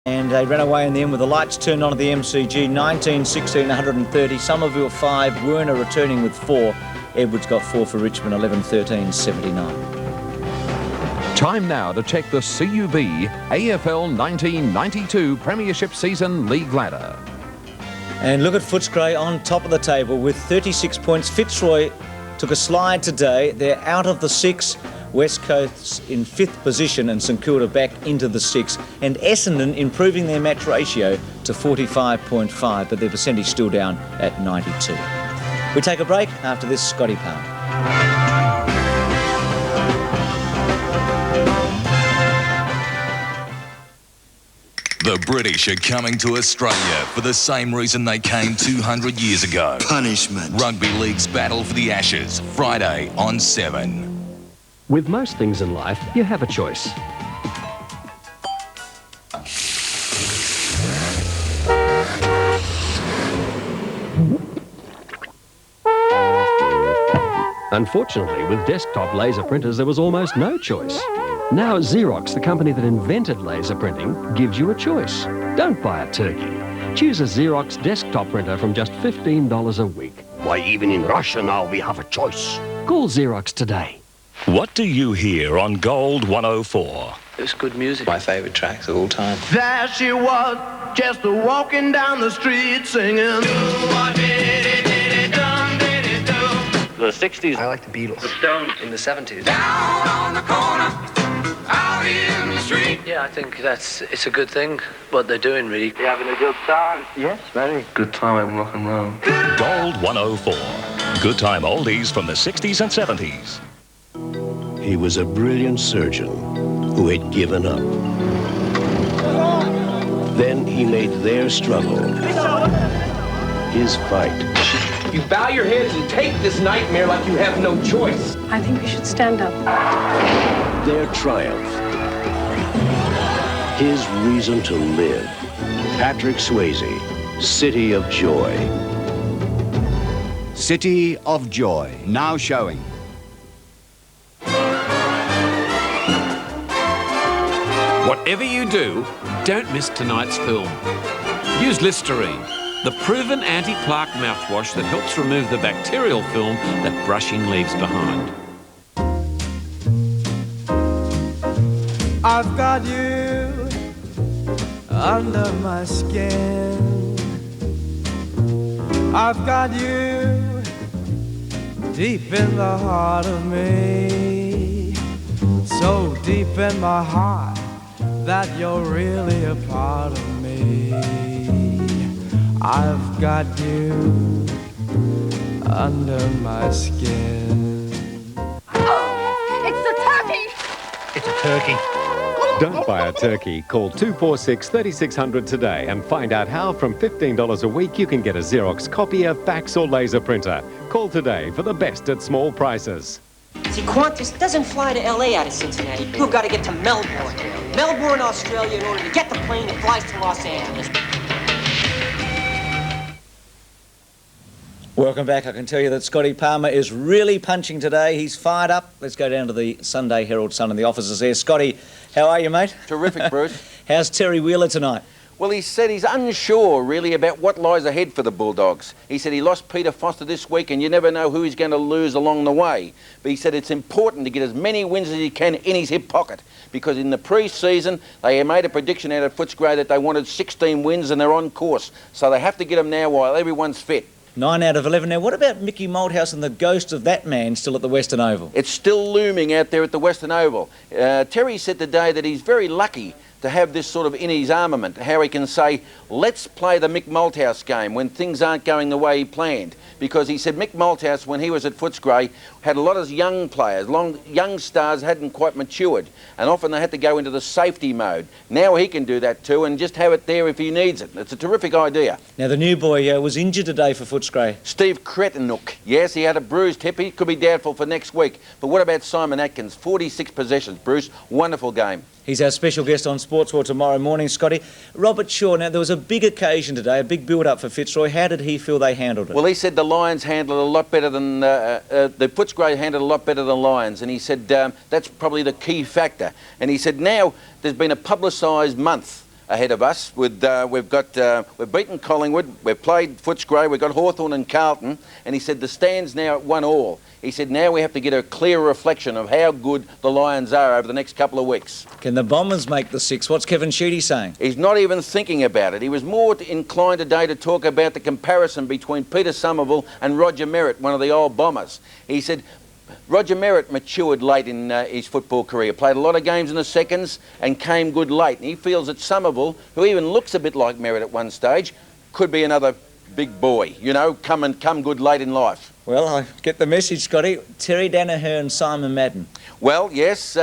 And they ran away in the end with the lights turned on at the MCG, 19-16, 130. Somerville 5, Werner returning with 4. Edwards got 4 for Richmond, 11-13, 79. Time now to check the CUB AFL 1992 Premiership Season League ladder. And look at Footscray on top of the table with 36 points. Fitzroy took a slide today. They're out of the 6. West Coast in 5th position and St Kilda back into the 6. And Essendon improving their match ratio to 45.5, but their percentage still down at 92. We take a break. After this, Scotty Palmer. The British are coming to Australia for the same reason they came 200 years ago. Punishment. Rugby League's battle for the Ashes, Friday on 7. With most things in life, you have a choice. Unfortunately, with desktop laser printers, there was almost no choice. Now Xerox, the company that invented laser printing, gives you a choice. Don't buy a turkey. Choose a Xerox desktop printer from just $15 a week. Why, even in Russia now we have a choice. Call Xerox today. What do you hear on Gold 104? It's good music. My favourite tracks of all time. There she was, just walking down the street singing. The 60s. I like the Beatles. The Stones. In the 70s. Down on the corner, out in the street. Yeah, I think it's a good thing, what they're doing, really. You having a good time? Yes, very. Good time in rock and roll. Gold 104. Good time oldies from the 60s and 70s. He was a brilliant surgeon who had given up. Then he made their struggle his fight. You bow your heads and take this nightmare like you have no choice. I think we should stand up. Their triumph. His reason to live. Patrick Swayze, City of Joy. City of Joy, now showing. Whatever you do, don't miss tonight's film. Use Listerine, the proven anti-plaque mouthwash that helps remove the bacterial film that brushing leaves behind. I've got you under my skin. I've got you deep in the heart of me. So deep in my heart that you're really a part of me. I've got you under my skin. Oh, it's the turkey! It's a turkey. Don't buy a turkey. Call 246-3600 today and find out how from $15 a week you can get a Xerox copier, fax or laser printer. Call today for the best at small prices. See, Qantas doesn't fly to LA out of Cincinnati. You've got to get to Melbourne. Melbourne, Australia, in order to get the plane that flies to Los Angeles. Welcome back. I can tell you that Scotty Palmer is really punching today. He's fired up. Let's go down to the Sunday Herald Sun and the offices there. Scotty, how are you, mate? Terrific, Bruce. How's Terry Wheeler tonight? Well, he said he's unsure, really, about what lies ahead for the Bulldogs. He said he lost Peter Foster this week, and you never know who he's going to lose along the way. But he said it's important to get as many wins as he can in his hip pocket, because in the pre-season, they made a prediction out of Footscray that they wanted 16 wins, and they're on course. So they have to get them now while everyone's fit. 9 out of 11. Now, what about Mickey Malthouse and the ghost of that man still at the Western Oval? It's still looming out there at the Western Oval. Terry said today that he's very lucky to have this sort of in his armament, how he can say, let's play the Mick Malthouse game when things aren't going the way he planned. Because he said Mick Malthouse, when he was at Footscray, had a lot of young players, young stars hadn't quite matured, and often they had to go into the safety mode. Now he can do that too and just have it there if he needs it. It's a terrific idea. Now the new boy was injured today for Footscray. Steve Cretinuk, yes, he had a bruised hip. He could be doubtful for next week. But what about Simon Atkins? 46 possessions, Bruce. Wonderful game. He's our special guest on Sportsworld tomorrow morning, Scotty. Robert Shaw, now there was a big occasion today, a big build-up for Fitzroy. How did he feel they handled it? Well, he said the Lions handled it a lot better than, the Footscray handled it a lot better than Lions, and he said that's probably the key factor. And he said now there's been a publicised month ahead of us. We've beaten Collingwood, we've played Footscray, we've got Hawthorn and Carlton, and he said the stand's now at 1-1. He said now we have to get a clear reflection of how good the Lions are over the next couple of weeks. Can the Bombers make the 6? What's Kevin Sheedy saying? He's not even thinking about it. He was more inclined today to talk about the comparison between Peter Somerville and Roger Merritt, one of the old Bombers. He said Roger Merritt matured late in his football career, played a lot of games in the seconds and came good late. And he feels that Somerville, who even looks a bit like Merritt at one stage, could be another big boy, you know, come good late in life. Well, I get the message, Scotty. Terry Danaher and Simon Madden. Well, yes,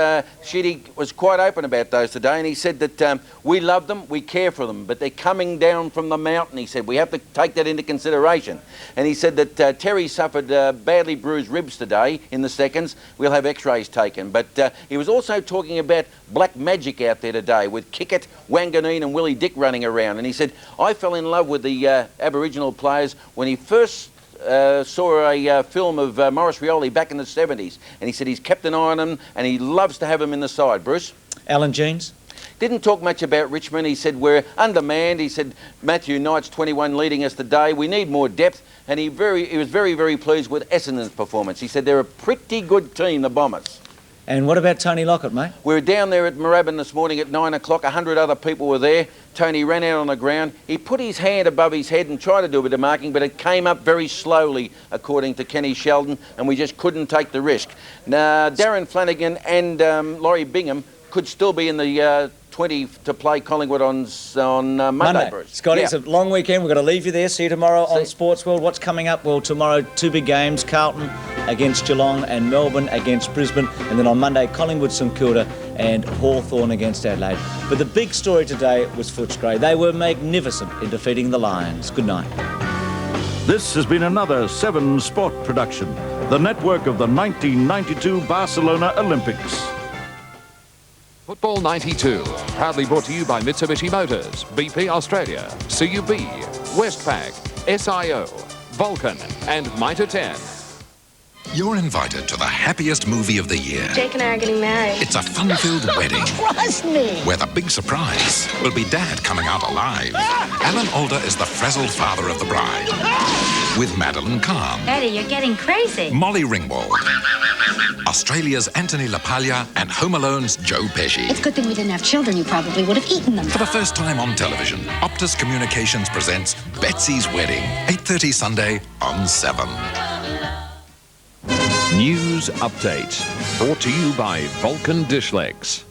Sheedy was quite open about those today, and he said that we love them, we care for them, but they're coming down from the mountain, he said. We have to take that into consideration. And he said that Terry suffered badly bruised ribs today in the seconds. We'll have x-rays taken. But he was also talking about black magic out there today with Kickett, Wanganeen and Willie Dick running around. And he said, I fell in love with the Aboriginal players when he first saw a film of Maurice Rioli back in the 70s, and he said he's kept an eye on him and he loves to have him in the side. Bruce? Alan Jeans? Didn't talk much about Richmond. He said we're undermanned. He said Matthew Knight's 21 leading us today. We need more depth, and he was very, very pleased with Essendon's performance. He said they're a pretty good team, the Bombers. And what about Tony Lockett, mate? We were down there at Moorabbin this morning at 9 o'clock. 100 other people were there. Tony ran out on the ground. He put his hand above his head and tried to do a bit of marking, but it came up very slowly, according to Kenny Sheldon, and we just couldn't take the risk. Now, Darren Flanagan and Laurie Bingham could still be in the 20 to play Collingwood on Monday, Bruce. Scotty, it's a long weekend. We've got to leave you there. See you tomorrow on Sportsworld. What's coming up? Well, tomorrow, 2 big games. Carlton against Geelong and Melbourne against Brisbane. And then on Monday, Collingwood, St Kilda and Hawthorn against Adelaide. But the big story today was Footscray. They were magnificent in defeating the Lions. Good night. This has been another 7 Sport production, the network of the 1992 Barcelona Olympics. Football 92, proudly brought to you by Mitsubishi Motors, BP Australia, CUB, Westpac, SIO, Vulcan and Mitre 10. You're invited to the happiest movie of the year. Jake and I are getting married. It's a fun-filled wedding. Trust me. Where the big surprise will be Dad coming out alive. Alan Alda is the frazzled father of the bride. With Madeline Kahn. Eddie, you're getting crazy. Molly Ringwald. Australia's Anthony LaPaglia and Home Alone's Joe Pesci. It's a good thing we didn't have children. You probably would have eaten them. For the first time on television, Optus Communications presents Betsy's Wedding, 8:30 Sunday on 7. News Update, brought to you by Vulcan Dish Legs.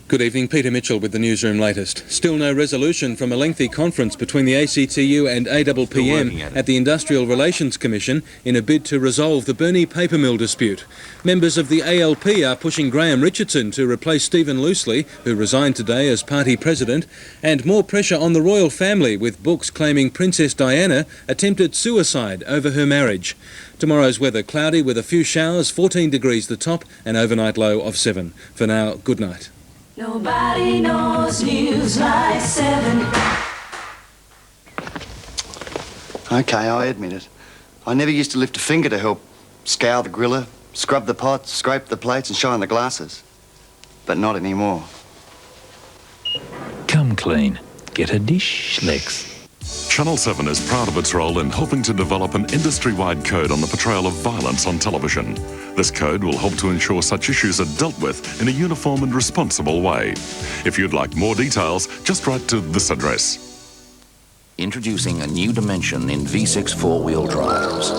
Good evening, Peter Mitchell with the Newsroom latest. Still no resolution from a lengthy conference between the ACTU and APPM at the Industrial Relations Commission in a bid to resolve the Burnie paper mill dispute. Members of the ALP are pushing Graham Richardson to replace Stephen Loosley, who resigned today as party president, and more pressure on the royal family, with books claiming Princess Diana attempted suicide over her marriage. Tomorrow's weather cloudy with a few showers, 14 degrees the top, and overnight low of 7. For now, good night. Nobody knows news like 7. OK, I admit it. I never used to lift a finger to help scour the griller, scrub the pots, scrape the plates and shine the glasses. But not anymore. Come clean. Get a Dish Legs. Channel 7 is proud of its role in helping to develop an industry-wide code on the portrayal of violence on television. This code will help to ensure such issues are dealt with in a uniform and responsible way. If you'd like more details, just write to this address. Introducing a new dimension in V6 four-wheel drives.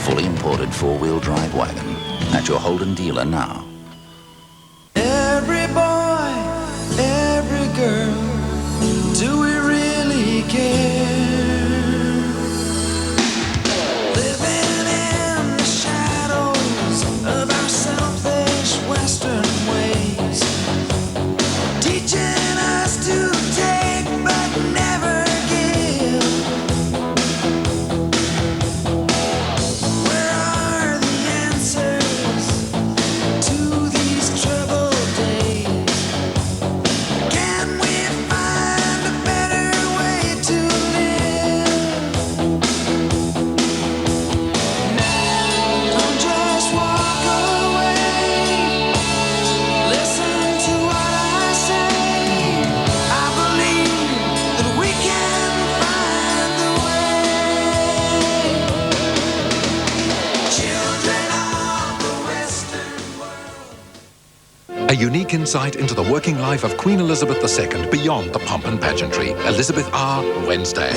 Fully imported four-wheel drive wagon at at your Holden dealer now. Every boy, every girl, do we really care? Living in the shadows of our selfish Western ways, teaching us to take but never give. Where are the answers to these troubled days? Can we find a better way to live? Don't just walk away. Listen to what I say. I believe that we can find the way. Children of the Western world. A unique insight into the working life of Queen Elizabeth II beyond the pomp and pageantry. Elizabeth R. Wednesday.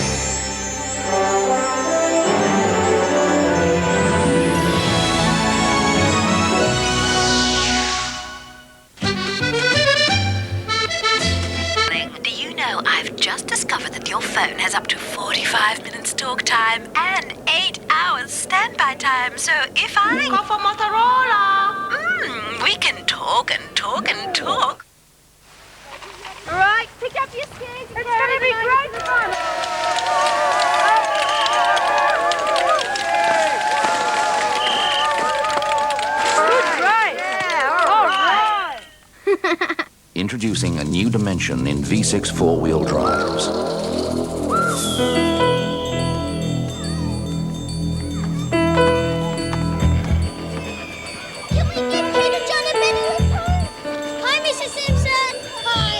Do you know I've just discovered that your phone has up to 45 minutes talk time and 8 hours standby time, so if I... Call for Motorola! We can talk and talk and talk. Right, pick up your skis. It's going to be great fun. Great. Yeah, all right. Introducing a new dimension in V6 four-wheel drives. Can we get Peter, John and Benny home? Hi, Mrs. Simpson. Hi.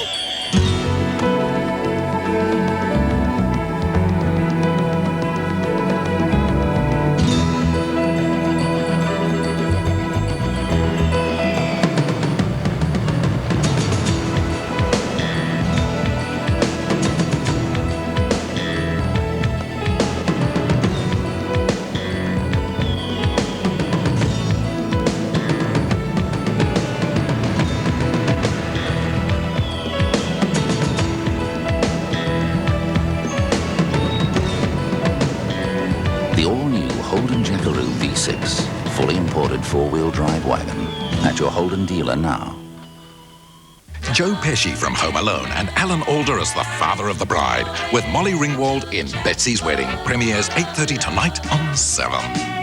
The all-new Holden Jackaroo V6, fully imported four-wheel drive wagon at your Holden dealer now. Joe Pesci from Home Alone and Alan Alda as the father of the bride, with Molly Ringwald in Betsy's Wedding. Premieres 8:30 tonight on 7.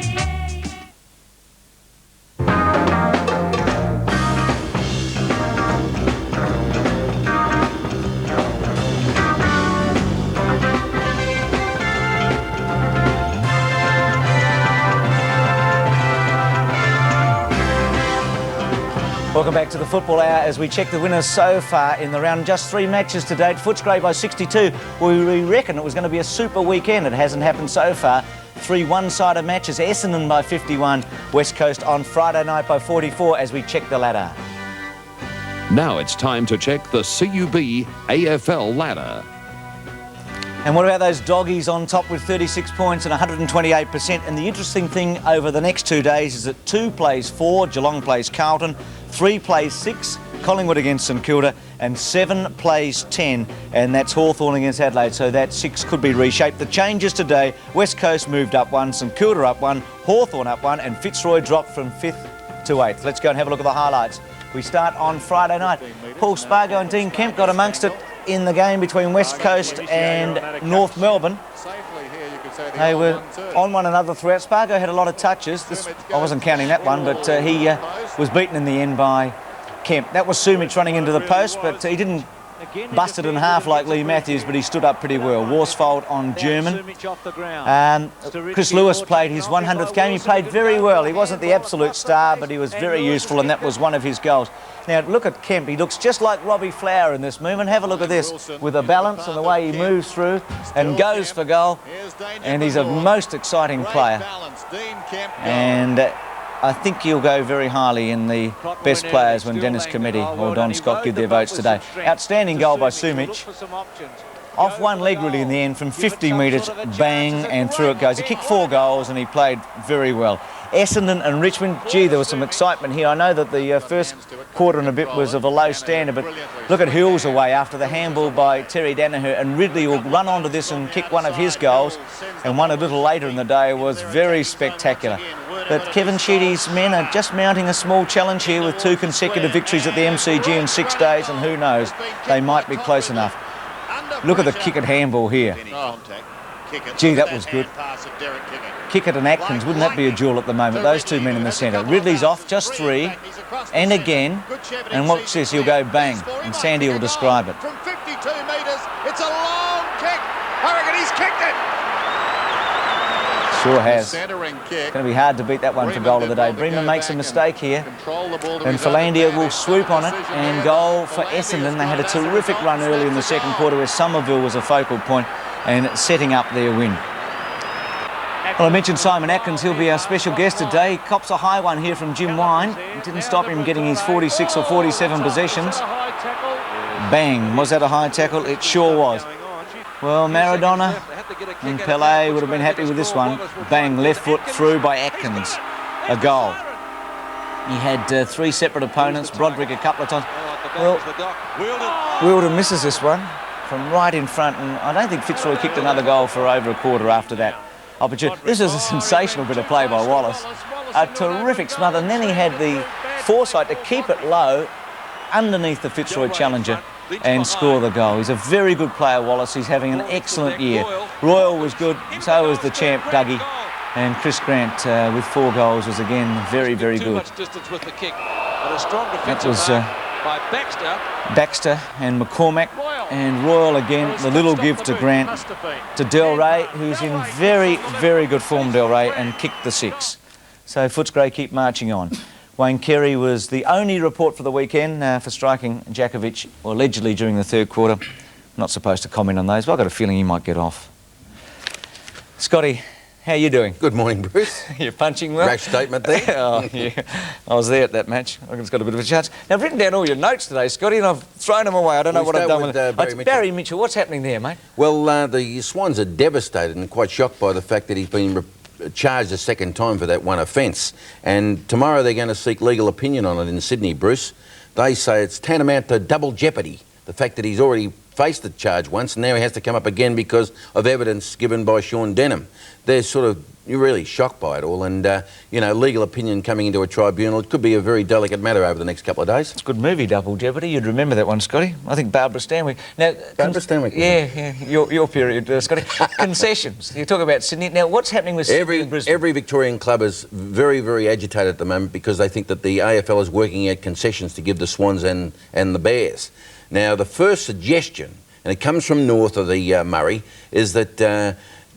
Welcome back to the Football Hour as we check the winners so far in the round. Just 3 matches to date. Footscray by 62. We reckon it was going to be a super weekend. It hasn't happened so far. 3 one-sided matches. Essendon by 51. West Coast on Friday night by 44 as we check the ladder. Now it's time to check the CUB AFL ladder. And what about those doggies on top with 36 points and 128%? And the interesting thing over the next 2 days is that 2 plays 4, Geelong plays Carlton, 3 plays 6, Collingwood against St Kilda, and 7 plays 10, and that's Hawthorn against Adelaide, so that 6 could be reshaped. The changes today: West Coast moved up 1, St Kilda up 1, Hawthorn up 1, and Fitzroy dropped from 5th to 8th. Let's go and have a look at the highlights. We start on Friday night. Paul Spargo and Dean Kemp got amongst it in the game between West Coast and North Melbourne. They were on one another throughout. Spargo had a lot of touches. I wasn't counting that one, but he was beaten in the end by Kemp. That was Sumich running into the post, but he didn't bust it in half like Lee Matthews, but he stood up pretty well. Worsfold on German. Chris Lewis played his 100th game. He played very well. He wasn't the absolute star, but he was very useful, and that was one of his goals. Now, look at Kemp. He looks just like Robbie Flower in this movement. Have a look at this, with the balance and the way he moves through and goes for goal. And he's a most exciting player. And I think he'll go very highly in the best players when Dennis Committee or Don Scott give their votes today. Outstanding goal by Sumich. Off one leg really in the end from 50 metres, bang, and through it goes. He kicked 4 goals and he played very well. Essendon and Richmond. Gee, there was some excitement here. I know that the first quarter and a bit was of a low standard, but look at Hills away after the handball by Terry Danaher, and Ridley will run onto this and kick one of his goals, and one a little later in the day was very spectacular. But Kevin Sheedy's men are just mounting a small challenge here with 2 consecutive victories at the MCG in 6 days, and who knows, they might be close enough. Look at the kick at handball here. Gee, that was good. Kickett and Atkins, wouldn't that be a duel at the moment? Those 2 men in the centre. Ridley's off, just 3, and again, and watch this, he'll go bang, and Sandy will describe it. From 52 metres, it's a long kick. I reckon he's kicked it. Sure has. It's going to be hard to beat that one for goal of the day. Bremen makes a mistake here, and Philandia will swoop on it, and goal for Essendon. They had a terrific run early in the second quarter where Somerville was a focal point and setting up their win. Well, I mentioned Simon Atkins. He'll be our special guest today. He cops a high one here from Jim Wine. It didn't stop him getting his 46 or 47 possessions. Bang. Was that a high tackle? It sure was. Well, Maradona and Pelé would have been happy with this one. Bang, left foot through by Atkins. A goal. He had 3 separate opponents. Broderick a couple of times. Well, Wilden misses this one from right in front, and I don't think Fitzroy kicked another goal for over a quarter after that opportunity. This is a sensational bit of play by Wallace. A terrific smother, and then he had the foresight to keep it low underneath the Fitzroy challenger and score the goal. He's a very good player, Wallace. He's having an excellent year. Royal was good, so was the champ, Dougie. And Chris Grant with 4 goals was again very, very good. That was Baxter and McCormack, and Royal again, the little give to Grant, to Del Rey, who's in very, very good form, Del Rey, and kicked the 6. So Footscray keep marching on. Wayne Carey was the only report for the weekend for striking Djakovic, or allegedly during the third quarter. I'm not supposed to comment on those, but I've got a feeling he might get off. Scotty, how are you doing? Good morning, Bruce. You're punching well? Rash statement there. Oh, yeah. I was there at that match. I reckon it's got a bit of a chance. Now, I've written down all your notes today, Scotty, and I've thrown them away. I don't know what I've done with them. It's Barry Mitchell. What's happening there, mate? Well, the Swans are devastated and quite shocked by the fact that he's been charged a second time for that one offence. And tomorrow they're going to seek legal opinion on it in Sydney, Bruce. They say it's tantamount to double jeopardy, the fact that he's already faced the charge once and now he has to come up again because of evidence given by Sean Denham. They're sort of really shocked by it all, and you know, legal opinion coming into a tribunal, it could be a very delicate matter over the next couple of days. It's a good movie, Double Jeopardy. You'd remember that one, Scotty. I think Barbara Stanwyck. Now, Barbara Stanwyck. Yeah, your period, Scotty. Concessions. You talk about Sydney. Now, what's happening with Sydney and Brisbane? Every Victorian club is very, very agitated at the moment because they think that the AFL is working out concessions to give the Swans and the Bears. Now, the first suggestion, and it comes from north of the Murray, is that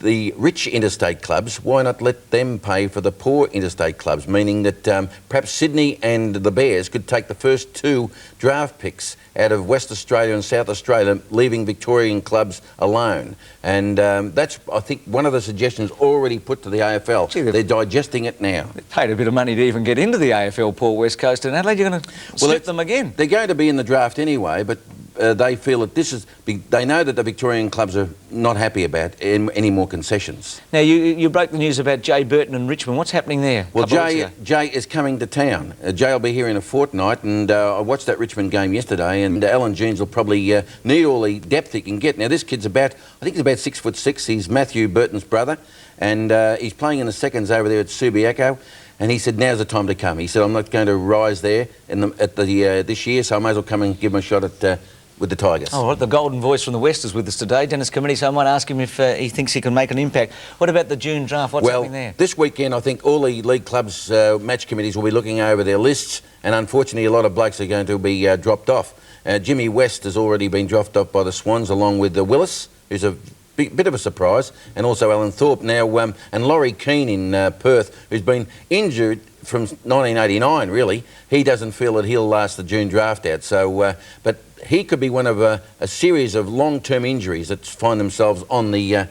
the rich interstate clubs, why not let them pay for the poor interstate clubs, meaning that perhaps Sydney and the Bears could take the first 2 draft picks out of West Australia and South Australia, leaving Victorian clubs alone. And that's, I think, one of the suggestions already put to the AFL. Gee, they're digesting it now. They paid a bit of money to even get into the AFL, Paul West Coast and Adelaide. You're going to slip them again. They're going to be in the draft anyway, but they feel that this is... They know that the Victorian clubs are not happy about any more concessions. Now, you broke the news about Jay Burton and Richmond. What's happening there? Well, Jay is coming to town. Jay will be here in a fortnight, and I watched that Richmond game yesterday, and Alan Jeans will probably need all the depth he can get. Now, this kid's I think he's about 6'6". He's Matthew Burton's brother, and he's playing in the seconds over there at Subiaco. And he said, now's the time to come. He said, I'm not going to rise there this year, so I may as well come and give him a shot at... with the Tigers. Oh, the golden voice from the West is with us today, Dennis Committee, so I might ask him if he thinks he can make an impact. What about the June draft? What's happening there? This weekend, I think all the league clubs' match committees will be looking over their lists, and unfortunately a lot of blokes are going to be dropped off. Jimmy West has already been dropped off by the Swans, along with Willis, who's a bit of a surprise, and also Alan Thorpe now, and Laurie Keane in Perth, who's been injured from 1989, really. He doesn't feel that he'll last the June draft out, so, but he could be one of a series of long-term injuries that find themselves on the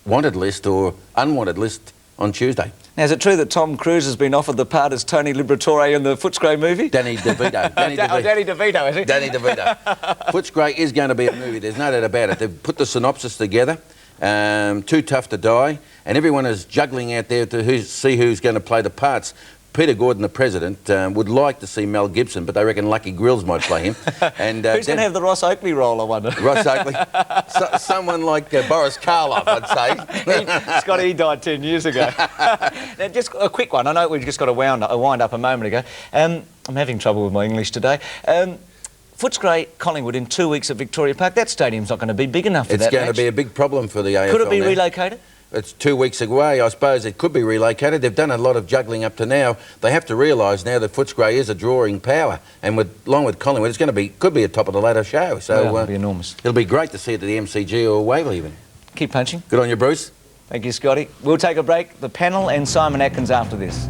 wanted list or unwanted list on Tuesday. Now, is it true that Tom Cruise has been offered the part as Tony Liberatore in the Footscray movie? Danny DeVito. Danny DeVito, is he? Danny DeVito. Footscray is going to be a movie, there's no doubt about it. They've put the synopsis together, Too Tough to Die, and everyone is juggling out there to see who's going to play the parts. Peter Gordon, the president, would like to see Mel Gibson, but they reckon Lucky Grills might play him. And who's going to have the Ross Oakley role, I wonder? Ross Oakley? Someone like Boris Karloff, I'd say. Scotty, he died 10 years ago. Now, just a quick one. I know we've just got a wind up a moment ago. I'm having trouble with my English today. Footscray, Collingwood in 2 weeks at Victoria Park. That stadium's not going to be big enough for that match. It's going to be a big problem for the AFL. Could it be now. relocated? It's 2 weeks away. I suppose it could be relocated. They've done a lot of juggling up to now. They have to realise now that Footscray is a drawing power, and along with Collingwood, it's going to be could be a top of the ladder show. So it'll be enormous. It'll be great to see it at the MCG or Waverley even. Keep punching. Good on you, Bruce. Thank you, Scotty. We'll take a break. The panel and Simon Atkins after this.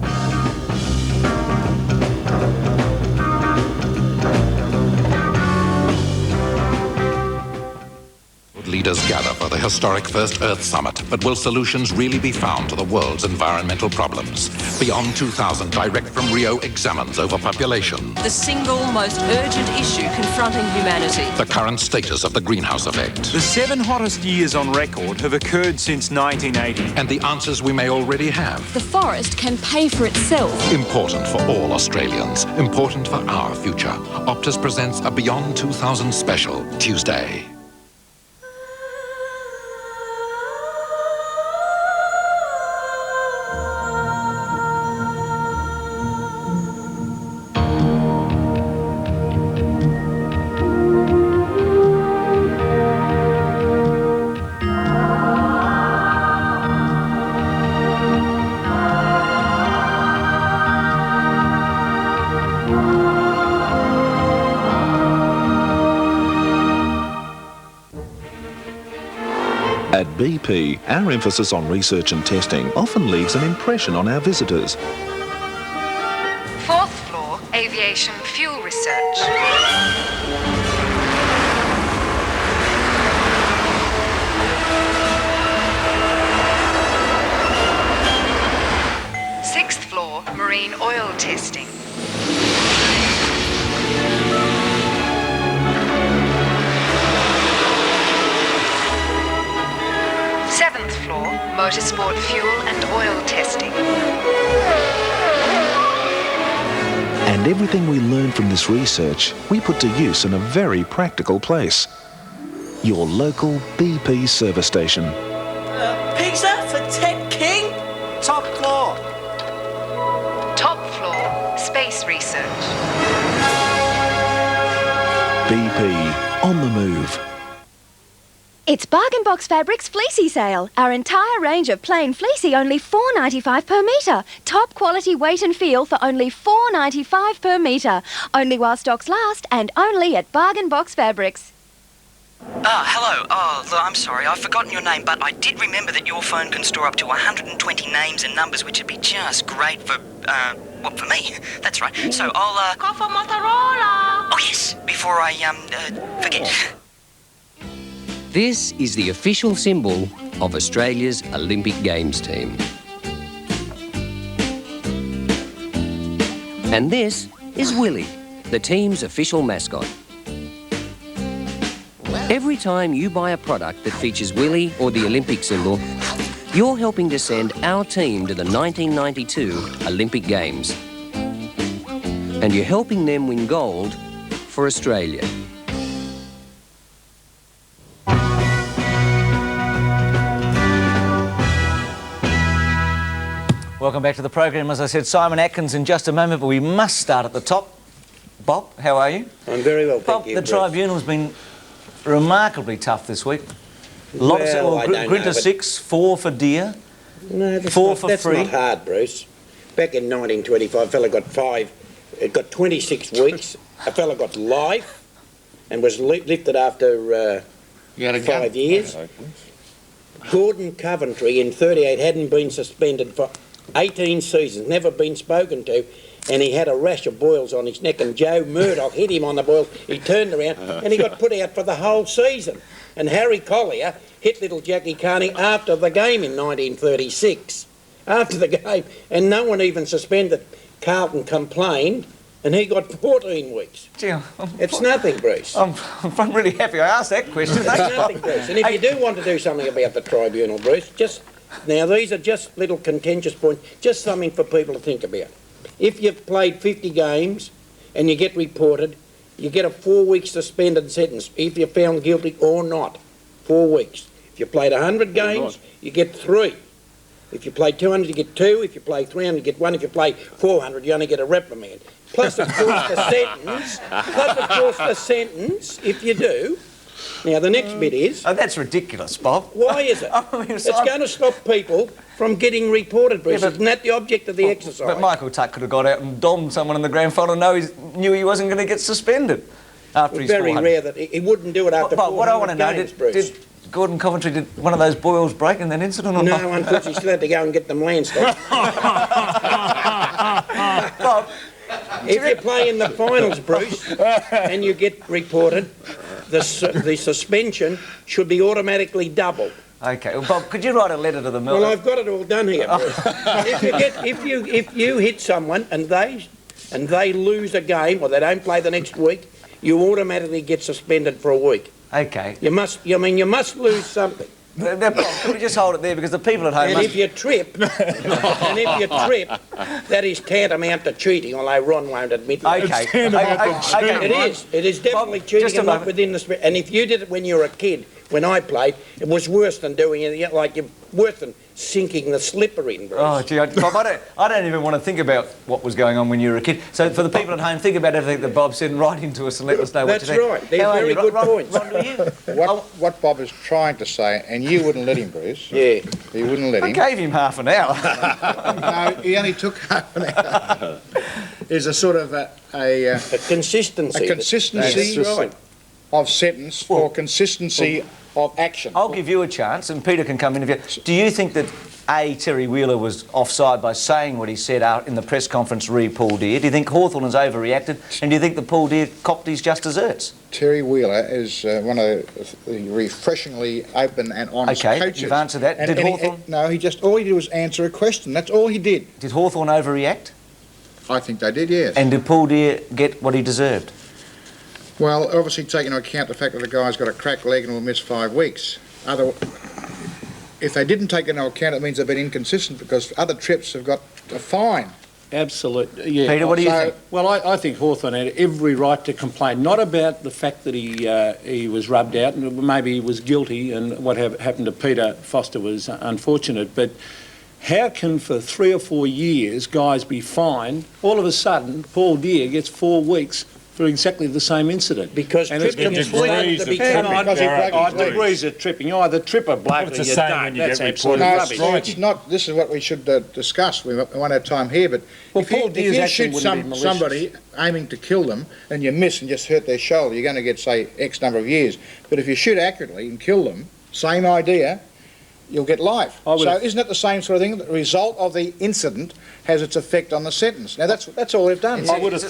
Leaders gather for the historic First Earth Summit, but will solutions really be found to the world's environmental problems? Beyond 2000, direct from Rio, examines overpopulation, the single most urgent issue confronting humanity, the current status of the greenhouse effect. The 7 hottest years on record have occurred since 1980. And the answers we may already have. The forest can pay for itself. Important for all Australians. Important for our future. Optus presents a Beyond 2000 special, Tuesday. At BP, our emphasis on research and testing often leaves an impression on our visitors. 4th floor, aviation fuel research. Sixth floor, marine oil testing. 7th floor, motorsport fuel and oil testing. And everything we learn from this research, we put to use in a very practical place. Your local BP service station. Pizza for Ted King? Top floor. Top floor, space research. BP, on the move. It's Bargain Box Fabrics Fleecy Sale. Our entire range of plain fleecy only $4.95 per metre. Top quality weight and feel for only $4.95 per metre. Only while stocks last and only at Bargain Box Fabrics. Hello. Look, I'm sorry, I've forgotten your name, but I did remember that your phone can store up to 120 names and numbers, which would be just great for, for me. That's right. So I'll, Call for Motorola! Oh, yes, before I, forget. This is the official symbol of Australia's Olympic Games team. And this is Willie, the team's official mascot. Every time you buy a product that features Willie or the Olympic symbol, you're helping to send our team to the 1992 Olympic Games. And you're helping them win gold for Australia. Welcome back to the program. As I said, Simon Atkins in just a moment, but we must start at the top. Bob, how are you? I'm very well, thank Bob, you. the Tribunal's been remarkably tough this week. Grinter 6, 4 for deer, No, 4 for that's free. not hard, Bruce. Back in 1925, a fella got 26 weeks. A fella got life and was lifted after 5 years. Gordon Coventry in 38 hadn't been suspended for 18 seasons, never been spoken to, and he had a rash of boils on his neck, and Joe Murdoch hit him on the boils. He turned around and he got put out for the whole season. And Harry Collier hit little Jackie Carney after the game in 1936. After the game, and no one even suspended. Carlton complained, and he got 14 weeks. Gee, It's nothing, Bruce. I'm really happy I asked that question. It's nothing, Bruce. And if you do want to do something about the tribunal, Bruce, now these are just little contentious points, just something for people to think about. If you've played 50 games and you get reported, you get a 4-week suspended sentence if you're found guilty or not. 4 weeks. If you played 100 games, you get 3. If you play 200, you get 2. If you play 300, you get 1. If you play 400, you only get a reprimand. Plus, of course, the sentence. Plus, of course, the sentence, if you do. Now, the next bit is... Oh, that's ridiculous, Bob. Why is it? It's going to stop people from getting reported, Bruce. Isn't that the object of the exercise? But Michael Tuck could have got out and domed someone in the grand final and knew he wasn't going to get suspended after his 400. Very rare that he wouldn't do it after 400 what I want to know, games, Bruce. did Gordon Coventry, did one of those boils break in that incident or not? No, unfortunately, he still had to go and get them land stopped. Bob, if you play in the finals, Bruce, and you get reported, the suspension should be automatically doubled. Okay, well, Bob, could you write a letter to the Melbourne? Well, I've got it all done here, Bruce. if you hit someone and they lose a game or they don't play the next week, you automatically get suspended for a week. Okay. You must lose something. Can we just hold it there because the people at home... And if you trip, that is tantamount to cheating, although Ron won't admit that. Okay. It is definitely cheating and not within the spirit. And if you did it when you were a kid, when I played, it was worse than doing it, worse than sinking the slipper in, Bruce. Oh, gee, Bob, I don't even want to think about what was going on when you were a kid. So for the people at home, think about everything that Bob said and write into us and let us know what you think. That's right. They're very good points. Ron, do you? What Bob is trying to say, and you wouldn't let him, Bruce. Yeah. You wouldn't let him. I gave him half an hour. No, he only took half an hour. There's a sort of a consistency. A consistency of sentence for consistency of action. I'll give you a chance, and Peter can come in if you... Do you think that, A, Terry Wheeler was offside by saying what he said out in the press conference re Paul Dear? Do you think Hawthorn has overreacted? And do you think that Paul Dear copped his just desserts? Terry Wheeler is one of the refreshingly open and honest coaches. Okay, you've answered that. Did Hawthorn... No, all he did was answer a question. That's all he did. Did Hawthorn overreact? I think they did, yes. And did Paul Dear get what he deserved? Well, obviously taking into account the fact that the guy's got a cracked leg and will miss 5 weeks. If they didn't take into account, it means they've been inconsistent because other trips have got a fine. Absolutely, yeah. Peter, what do you think? Well, I think Hawthorn had every right to complain, not about the fact that he was rubbed out, and maybe he was guilty, and what happened to Peter Foster was unfortunate, but how can for 3 or 4 years guys be fined? All of a sudden, Paul Dear gets 4 weeks for exactly the same incident. Because tripping is degrees of tripping. You either trip a bloke or you don't. That's absolutely rubbish. No, it's not. This is what we should discuss. We won't have time here, but if you shoot somebody aiming to kill them and you miss and just hurt their shoulder, you're going to get, say, X number of years. But if you shoot accurately and kill them, same idea, you'll get life. So isn't it the same sort of thing? The result of the incident has its effect on the sentence. Now that's all they've done. I would have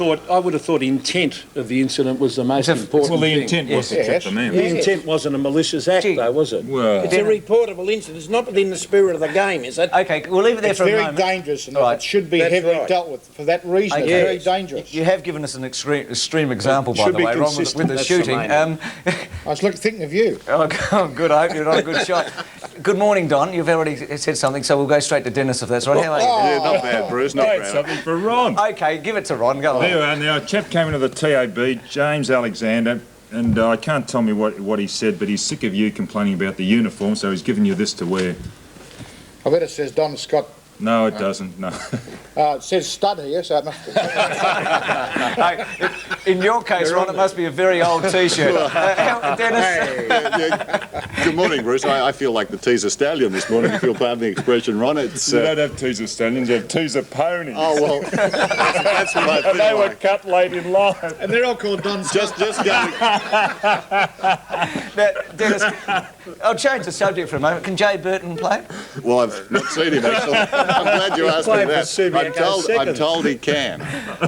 thought intent of the incident was the most important. Well, the intent was to trip them in. The intent wasn't a malicious act, though, was it? Well, it's a reportable incident. It's not within the spirit of the game, is it? Okay, we'll leave it there for a moment. It's very dangerous, and it should be heavily dealt with. For that reason, it's very dangerous. You have given us an extreme example, by the way, Ron, with the shooting. I was thinking of you. Oh, good. I hope you're not a good shot. Good morning, Don. You've already said something, so we'll go straight to Dennis if that's right. How are you? Yeah, not bad, Bruce. Not bad. Something for Ron. Okay, give it to Ron. Go on. There we are. Now, a chap came into the TAB, James Alexander, and I can't tell me what he said, but he's sick of you complaining about the uniform, so he's given you this to wear. I bet it says Don Scott. No, it doesn't. No. It says stud here, so it must be. In your case, Ron, it must be a very old T-shirt. Dennis? Good morning, Bruce. I feel like the teaser stallion this morning, if you'll pardon the expression, Ron. It's, you don't have teaser stallions, you have teaser ponies. Oh, well, that's what I feel and they were cut late in life. And they're all called Don Scott. Just going... Now, Dennis, I'll change the subject for a moment. Can Jay Burton play? Well, I've not seen him, actually. I'm glad you asked me that. I'm told he can.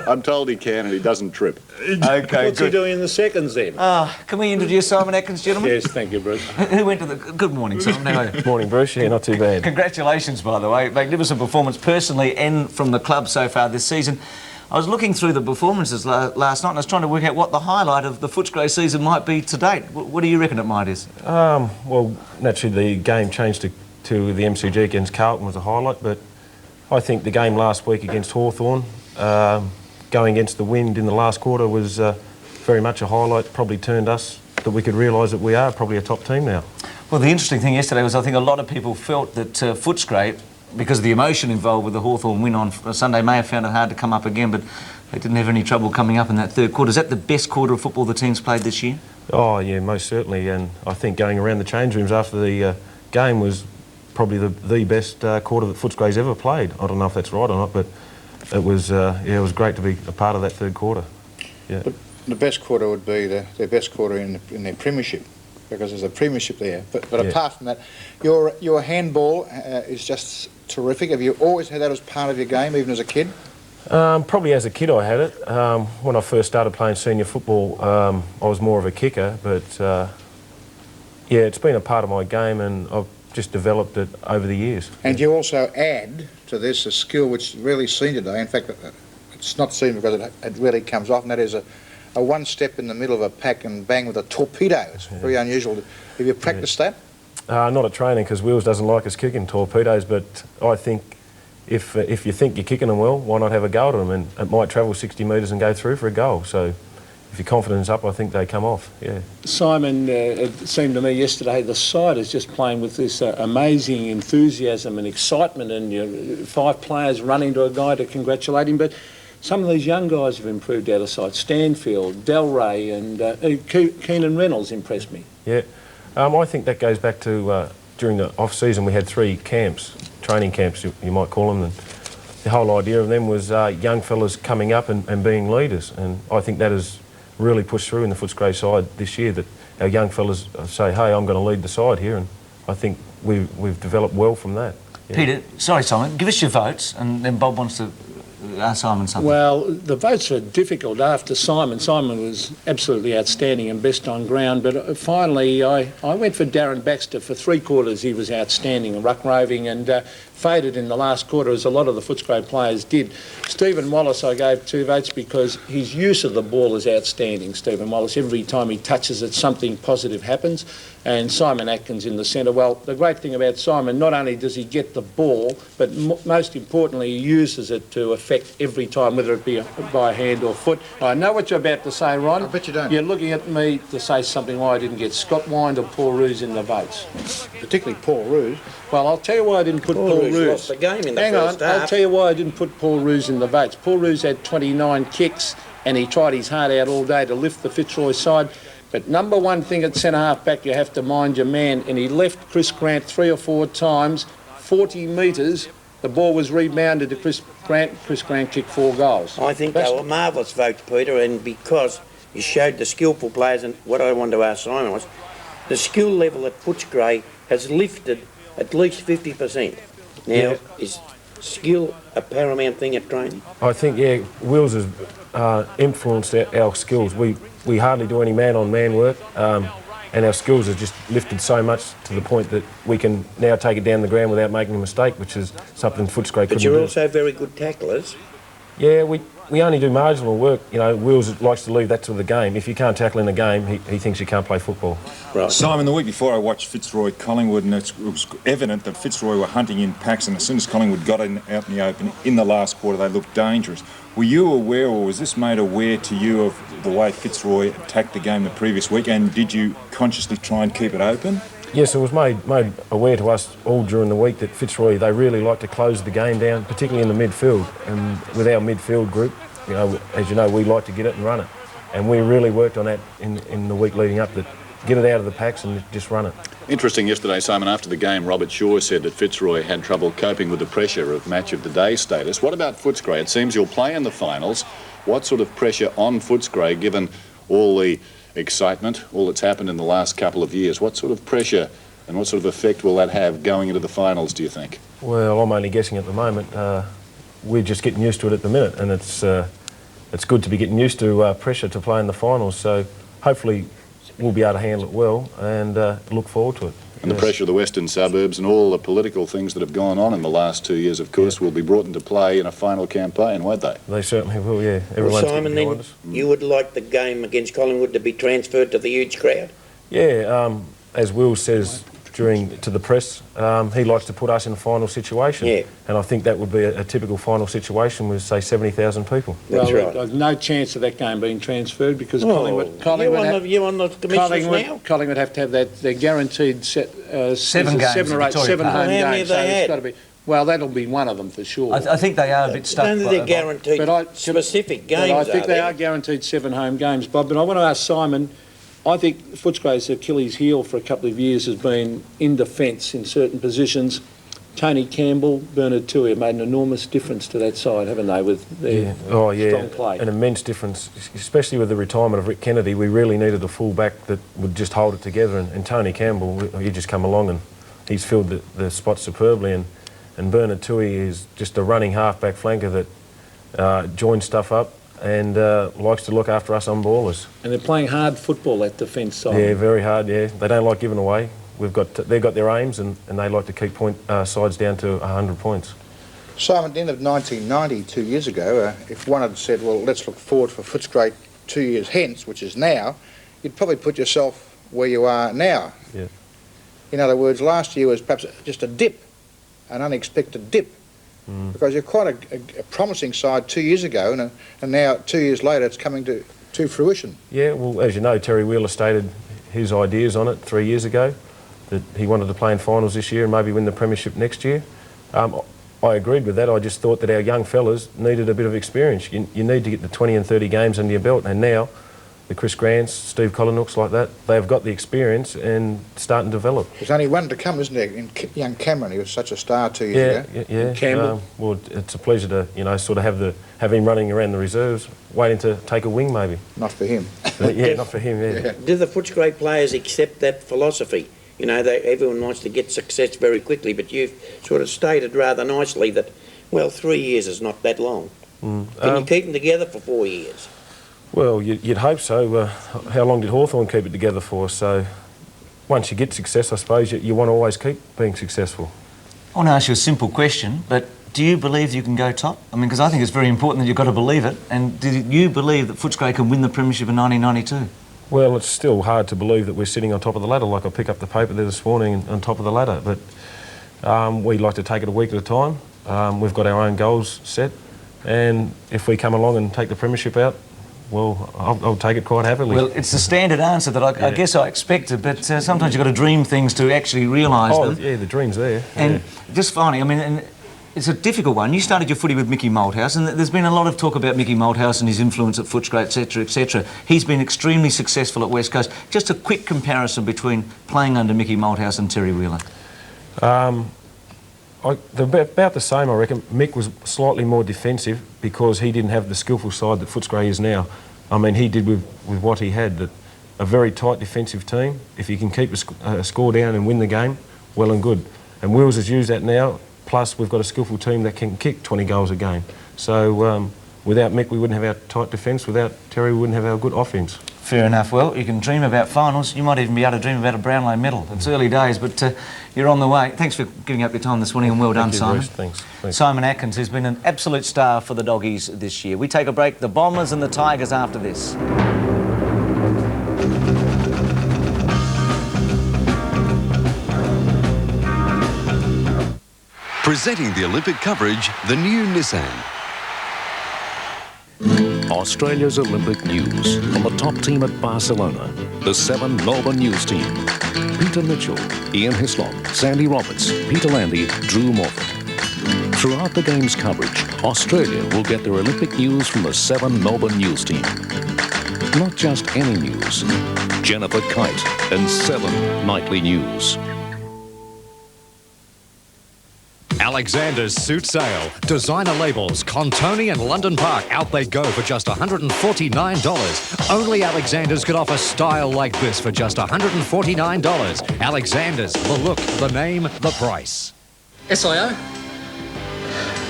I'm told he can, and he doesn't trip. Okay, What's he doing in the seconds then? Can we introduce Simon Atkins, gentlemen? Yes, thank you, Bruce. Who went to the... Good morning, Simon. How are you? Morning, Bruce. Yeah, not too bad. Congratulations, by the way. Magnificent performance personally and from the club so far this season. I was looking through the performances last night and I was trying to work out what the highlight of the Footscray season might be to date. What do you reckon it might is? Well, naturally the game changed to the MCG against Carlton was a highlight, but I think the game last week against Hawthorn, going against the Wind in the last quarter was very much a highlight, probably turned us that we could realise that we are probably a top team now. Well, the interesting thing yesterday was I think a lot of people felt that Footscray, because of the emotion involved with the Hawthorn win on Sunday, may have found it hard to come up again, but they didn't have any trouble coming up in that third quarter. Is that the best quarter of football the team's played this year? Oh, yeah, most certainly, and I think going around the change rooms after the game was probably the best quarter that Footscray's ever played. I don't know if that's right or not, but it was, it was great to be a part of that third quarter. Yeah. But the best quarter would be their best quarter in their premiership, because there's a premiership there. But Yeah. apart from that, your handball is just terrific. Have you always had that as part of your game, even as a kid? Probably as a kid I had it. When I first started playing senior football, I was more of a kicker, but yeah, it's been a part of my game and I've just developed it over the years. And you also add to this a skill which is really seen today. In fact, it's not seen because it really comes off, and that is a one step in the middle of a pack and bang with a torpedo. It's very unusual. Have you practiced that? Not at training, because Wills doesn't like us kicking torpedoes, but I think if you think you're kicking them well, why not have a go at them? And it might travel 60 metres and go through for a goal. So if your confidence is up, I think they come off, yeah. Simon, it seemed to me yesterday the side is just playing with this amazing enthusiasm and excitement, and 5 players running to a guy to congratulate him. But some of these young guys have improved out of sight. Stanfield, Delray and Keenan Reynolds impressed me. Yeah, I think that goes back to during the off-season we had 3 camps, training camps you might call them, and the whole idea of them was young fellas coming up and being leaders, and I think that has really pushed through in the Footscray side this year, that our young fellas say, hey, I'm going to lead the side here, and I think we've developed well from that. Yeah. Peter, sorry Simon, give us your votes and then Bob wants to ask Simon something. Well, the votes were difficult after Simon. Simon was absolutely outstanding and best on ground, but finally I went for Darren Baxter. For 3 quarters he was outstanding and ruck roving, and faded in the last quarter as a lot of the Footscray players did. Stephen Wallace I gave 2 votes because his use of the ball is outstanding. Stephen Wallace, every time he touches it something positive happens. And Simon Atkins in the centre. Well, the great thing about Simon, not only does he get the ball, but most importantly he uses it to affect every time, whether it be by hand or foot. I know what you're about to say, Ron. I bet you don't. You're looking at me to say something why I didn't get Scott Wind or Paul Roos in the votes. Particularly Paul Roos. Well, I'll tell you why I didn't put Paul Roos. Lost the game in the Hang first on, half. I'll tell you why I didn't put Paul Roos in the votes. Paul Roos had 29 kicks and he tried his heart out all day to lift the Fitzroy side. But number one thing at centre-half back, you have to mind your man, and he left Chris Grant 3 or 4 times, 40 metres, the ball was rebounded to Chris Grant. Chris Grant kicked 4 goals. I think they were marvellous votes, Peter, and because you showed the skillful players, and what I wanted to ask Simon was, the skill level at Footscray has lifted at least 50%. Now, is skill a paramount thing at training? I think, yeah, Wills has influenced our skills. We hardly do any man-on-man work, and our skills have just lifted so much to the point that we can now take it down the ground without making a mistake, which is something Footscray couldn't do. But you're also very good tacklers. Yeah, we only do marginal work. You know, Wills likes to leave that to the game. If you can't tackle in a game, he thinks you can't play football. Right. Simon, the week before I watched Fitzroy-Collingwood, and it was evident that Fitzroy were hunting in packs, and as soon as Collingwood got out in the open in the last quarter, they looked dangerous. Were you aware, or was this made aware to you, of the way Fitzroy attacked the game the previous week, and did you consciously try and keep it open? Yes, it was made aware to us all during the week that Fitzroy, they really like to close the game down, particularly in the midfield. And with our midfield group, you know, as you know, we like to get it and run it. And we really worked on that in the week leading up, that get it out of the packs and just run it. Interesting yesterday, Simon, after the game, Robert Shaw said that Fitzroy had trouble coping with the pressure of match of the day status. What about Footscray? It seems you'll play in the finals. What sort of pressure on Footscray, given all the excitement, all that's happened in the last couple of years? What sort of pressure and what sort of effect will that have going into the finals, do you think? Well, I'm only guessing at the moment. We're just getting used to it at the minute, and it's good to be getting used to pressure to play in the finals, so hopefully we'll be able to handle it well and look forward to it. And the pressure of the western suburbs and all the political things that have gone on in the last 2 years, of course, will be brought into play in a final campaign, won't they? They certainly will, yeah. Well, Simon, then you would like the game against Collingwood to be transferred to the huge crowd? Yeah, as Will says to the press, he likes to put us in a final situation. Yeah. And I think that would be a typical final situation with, say, 70,000 people. That's right. There's no chance of that game being transferred because Oh, Collingwood you on the commissioners now? Collingwood have to have their guaranteed seven games, home Victoria Park. games. How many have they had? Got to be. Well, that'll be one of them for sure. I think they are a bit stuck. Only they're guaranteed specific games. But I think they are are guaranteed 7 home games, Bob. But I want to ask Simon. I think Footscray's Achilles heel for a couple of years has been in defence in certain positions. Tony Campbell, Bernard Toohey have made an enormous difference to that side, haven't they, with their strong play? An immense difference, especially with the retirement of Rick Kennedy. We really needed a full-back that would just hold it together, and Tony Campbell, he just come along and he's filled the spot superbly, and Bernard Toohey is just a running half-back flanker that joins stuff up and likes to look after us on ballers. And they're playing hard football, that defence side. Yeah, very hard, yeah. They don't like giving away. They've got their aims and they like to keep sides down to 100 points. Simon, at the end of 1990, 2 years ago, if one had said, well, let's look forward for Footscray 2 years hence, which is now, you'd probably put yourself where you are now. Yeah. In other words, last year was perhaps just a dip, an unexpected dip. Because you're quite a promising side 2 years ago, and now 2 years later it's coming to fruition. Yeah, well, as you know, Terry Wheeler stated his ideas on it 3 years ago, that he wanted to play in finals this year and maybe win the premiership next year. I agreed with that. I just thought that our young fellas needed a bit of experience. You need to get the 20 and 30 games under your belt, and now the Chris Grants, Steve Collinooks like that, they've got the experience and starting to develop. There's only one to come, isn't there? In young Cameron, he was such a star 2 years ago. Yeah. Campbell. Well, it's a pleasure to sort of have him running around the reserves, waiting to take a wing maybe. Not for him. Yeah, not for him. Yeah. Do the Footscray players accept that philosophy? You know, everyone wants to get success very quickly, but you've sort of stated rather nicely that, well, 3 years is not that long. Can you keep them together for 4 years? Well, you'd hope so. How long did Hawthorn keep it together for? So once you get success, I suppose you want to always keep being successful. I want to ask you a simple question, but do you believe you can go top? I mean, because I think it's very important that you've got to believe it. And do you believe that Footscray can win the premiership in 1992? Well, it's still hard to believe that we're sitting on top of the ladder. Like I pick up the paper there this morning on top of the ladder. But we like to take it a week at a time. We've got our own goals set. And if we come along and take the premiership out, well, I'll take it quite happily. Well, it's the standard answer that I guess I expected, but sometimes you've got to dream things to actually realise them. Yeah, the dream's there. And just finally, I mean, and it's a difficult one. You started your footy with Mickey Malthouse, and there's been a lot of talk about Mickey Malthouse and his influence at Footscray, etc., etc. He's been extremely successful at West Coast. Just a quick comparison between playing under Mickey Malthouse and Terry Wheeler. They're about the same, I reckon. Mick was slightly more defensive because he didn't have the skillful side that Footscray is now. I mean, he did with what he had, that a very tight defensive team. If you can keep a score down and win the game, well and good. And Wheels has used that now, plus we've got a skillful team that can kick 20 goals a game. So without Mick, we wouldn't have our tight defence. Without Terry, we wouldn't have our good offence. Fair enough. Well, you can dream about finals. You might even be able to dream about a Brownlow medal. It's early days, but you're on the way. Thanks for giving up your time this morning, and well done, Simon. Thanks. Simon Atkins, who's been an absolute star for the Doggies this year. We take a break. The Bombers and the Tigers after this. Presenting the Olympic coverage, the new Nissan. Australia's Olympic news from the top team at Barcelona, the 7 Melbourne News team. Peter Mitchell, Ian Hislop, Sandy Roberts, Peter Landy, Drew Morford. Throughout the game's coverage, Australia will get their Olympic news from the 7 Melbourne News team. Not just any news, Jennifer Kite and 7 Nightly News. Alexander's Suit Sale. Designer labels, Contoni and London Park. Out they go for just $149. Only Alexander's could offer style like this for just $149. Alexander's, the look, the name, the price. SIO?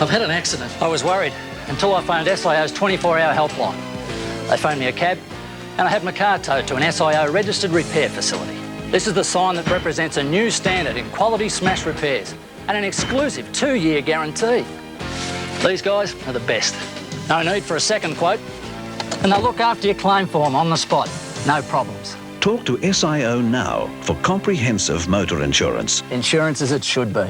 I've had an accident. I was worried until I phoned SIO's 24-hour helpline. They phoned me a cab and I had my car towed to an SIO registered repair facility. This is the sign that represents a new standard in quality smash repairs and an exclusive 2-year guarantee. These guys are the best. No need for a second quote, and they'll look after your claim form on the spot. No problems. Talk to SIO now for comprehensive motor insurance. Insurance as it should be.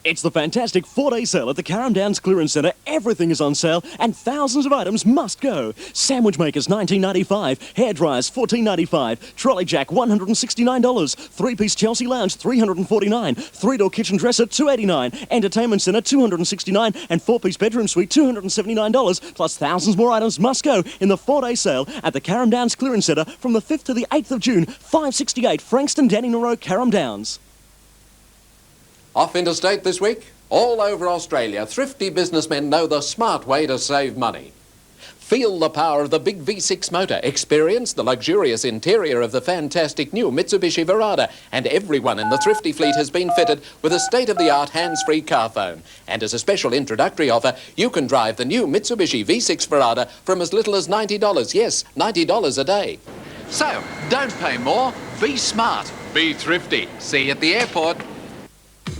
It's the fantastic 4-day sale at the Carrum Downs Clearance Centre. Everything is on sale and thousands of items must go. Sandwich makers $19.95, hairdryers $14.95, trolley jack $169, 3-piece Chelsea lounge $349, 3-door kitchen dresser $289, entertainment centre $269 and 4-piece bedroom suite $279, plus thousands more items must go in the 4-day sale at the Carrum Downs Clearance Centre from the 5th to the 8th of June, 568 Frankston Dandenong Road, Carrum Downs. Off interstate this week? All over Australia, thrifty businessmen know the smart way to save money. Feel the power of the big V6 motor. Experience the luxurious interior of the fantastic new Mitsubishi Verada. And everyone in the thrifty fleet has been fitted with a state-of-the-art hands-free car phone. And as a special introductory offer, you can drive the new Mitsubishi V6 Verada from as little as $90. Yes, $90 a day. So, don't pay more. Be smart. Be thrifty. See you at the airport.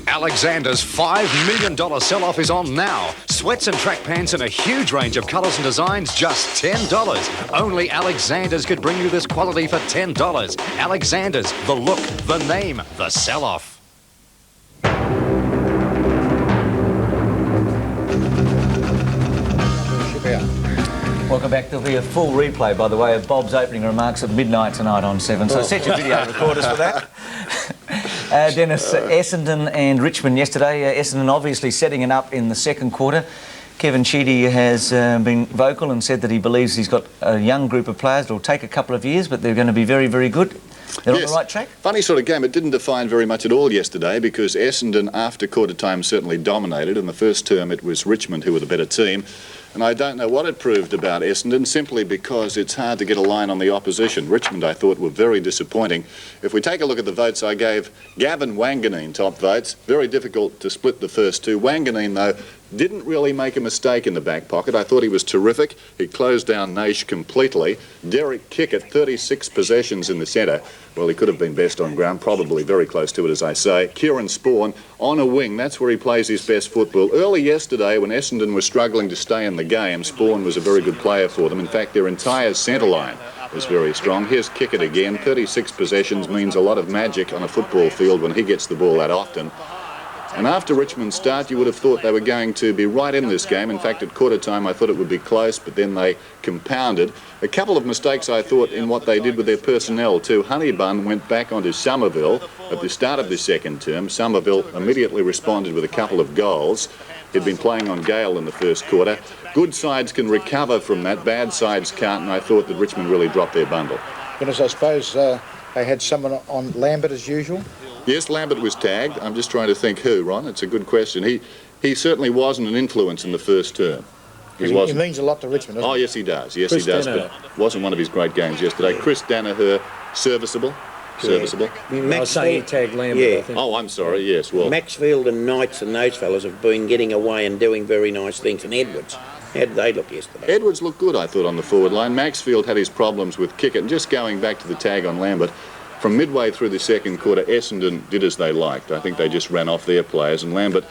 Alexander's $5 million sell-off is on now. Sweats and track pants in a huge range of colours and designs, just $10. Only Alexander's could bring you this quality for $10. Alexander's, the look, the name, the sell-off. Welcome back. There'll be a full replay, by the way, of Bob's opening remarks at midnight tonight on 7. So set your video recorders for that. Dennis, Essendon and Richmond yesterday. Essendon obviously setting it up in the second quarter. Kevin Sheedy has been vocal and said that he believes he's got a young group of players. It'll take a couple of years, but they're going to be very, very good. They're on the right track? Funny sort of game. It didn't define very much at all yesterday because Essendon, after quarter time, certainly dominated. In the first term, it was Richmond who were the better team. And I don't know what it proved about Essendon, simply because it's hard to get a line on the opposition. Richmond, I thought, were very disappointing. If we take a look at the votes, I gave Gavin Wanganeen top votes. Very difficult to split the first two. Wanganeen, though, didn't really make a mistake in the back pocket. I thought he was terrific. He closed down Naish completely. Derek Kickett, 36 possessions in the centre. Well, he could have been best on ground, probably very close to it, as I say. Kieran Spawn on a wing, that's where he plays his best football. Early yesterday, when Essendon was struggling to stay in the game, Spawn was a very good player for them. In fact, their entire centre line was very strong. Here's Kickett again. 36 possessions means a lot of magic on a football field when he gets the ball that often. And after Richmond's start, you would have thought they were going to be right in this game. In fact, at quarter time, I thought it would be close, but then they compounded. A couple of mistakes, I thought, in what they did with their personnel, too. Honeybun went back onto Somerville at the start of the second term. Somerville immediately responded with a couple of goals. He'd been playing on Gale in the first quarter. Good sides can recover from that. Bad sides can't, and I thought that Richmond really dropped their bundle. Because I suppose they had someone on Lambert as usual? Yes, Lambert was tagged. I'm just trying to think who, Ron. It's a good question. He certainly wasn't an influence in the first term. He means a lot to Richmond, doesn't he? Oh, yes, he does. Yes, he does. But wasn't one of his great games yesterday. Chris Danaher, serviceable. Serviceable. I was saying he tagged Lambert, yeah. I think. Oh, I'm sorry, yes. Well, Maxfield and Knights and those fellas have been getting away and doing very nice things. And Edwards, how did they look yesterday? Edwards looked good, I thought, on the forward line. Maxfield had his problems with Kickett. And just going back to the tag on Lambert, from midway through the second quarter, Essendon did as they liked. I think they just ran off their players, and Lambert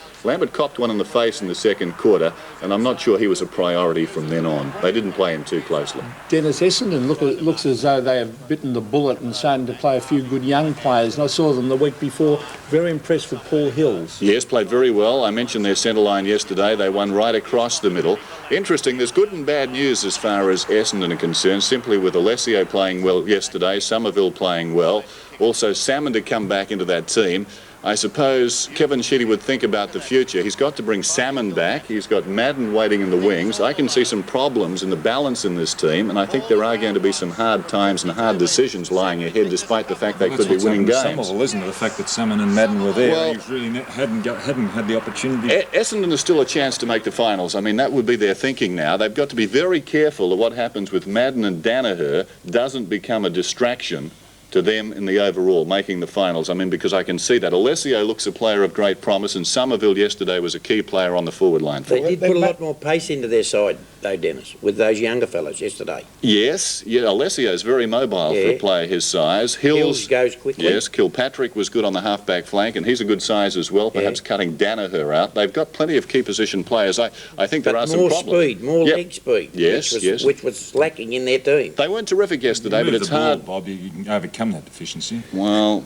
copped one in the face in the second quarter, and I'm not sure he was a priority from then on. They didn't play him too closely. Dennis, Essendon looks as though they have bitten the bullet and starting to play a few good young players, and I saw them the week before. Very impressed with Paul Hills. Yes, played very well. I mentioned their centre line yesterday. They won right across the middle. Interesting, there's good and bad news as far as Essendon are concerned, simply with Alessio playing well yesterday, Somerville playing well, also Salmon to come back into that team. I suppose Kevin Sheedy would think about the future. He's got to bring Salmon back. He's got Madden waiting in the wings. I can see some problems in the balance in this team, and I think there are going to be some hard times and hard decisions lying ahead, despite the fact they could be winning games. Somerville, isn't it? The fact that Salmon and Madden were there, well, he really hadn't had the opportunity. Essendon is still a chance to make the finals. I mean, that would be their thinking now. They've got to be very careful that what happens with Madden and Danaher doesn't become a distraction to them in the overall, making the finals. I mean, because I can see that. Alessio looks a player of great promise, and Somerville yesterday was a key player on the forward line. They did put a lot more pace into their side. though, Dennis, with those younger fellas yesterday. Yes, yeah, Alessio's very mobile for a player his size. Hills goes quickly. Yes, Kilpatrick was good on the half-back flank, and he's a good size as well, perhaps cutting Danaher out. They've got plenty of key position players. I think there are some problems. More speed, more leg speed. Yes, which was lacking in their team. They weren't terrific yesterday, but it's hard. Bob, you can overcome that deficiency. Well,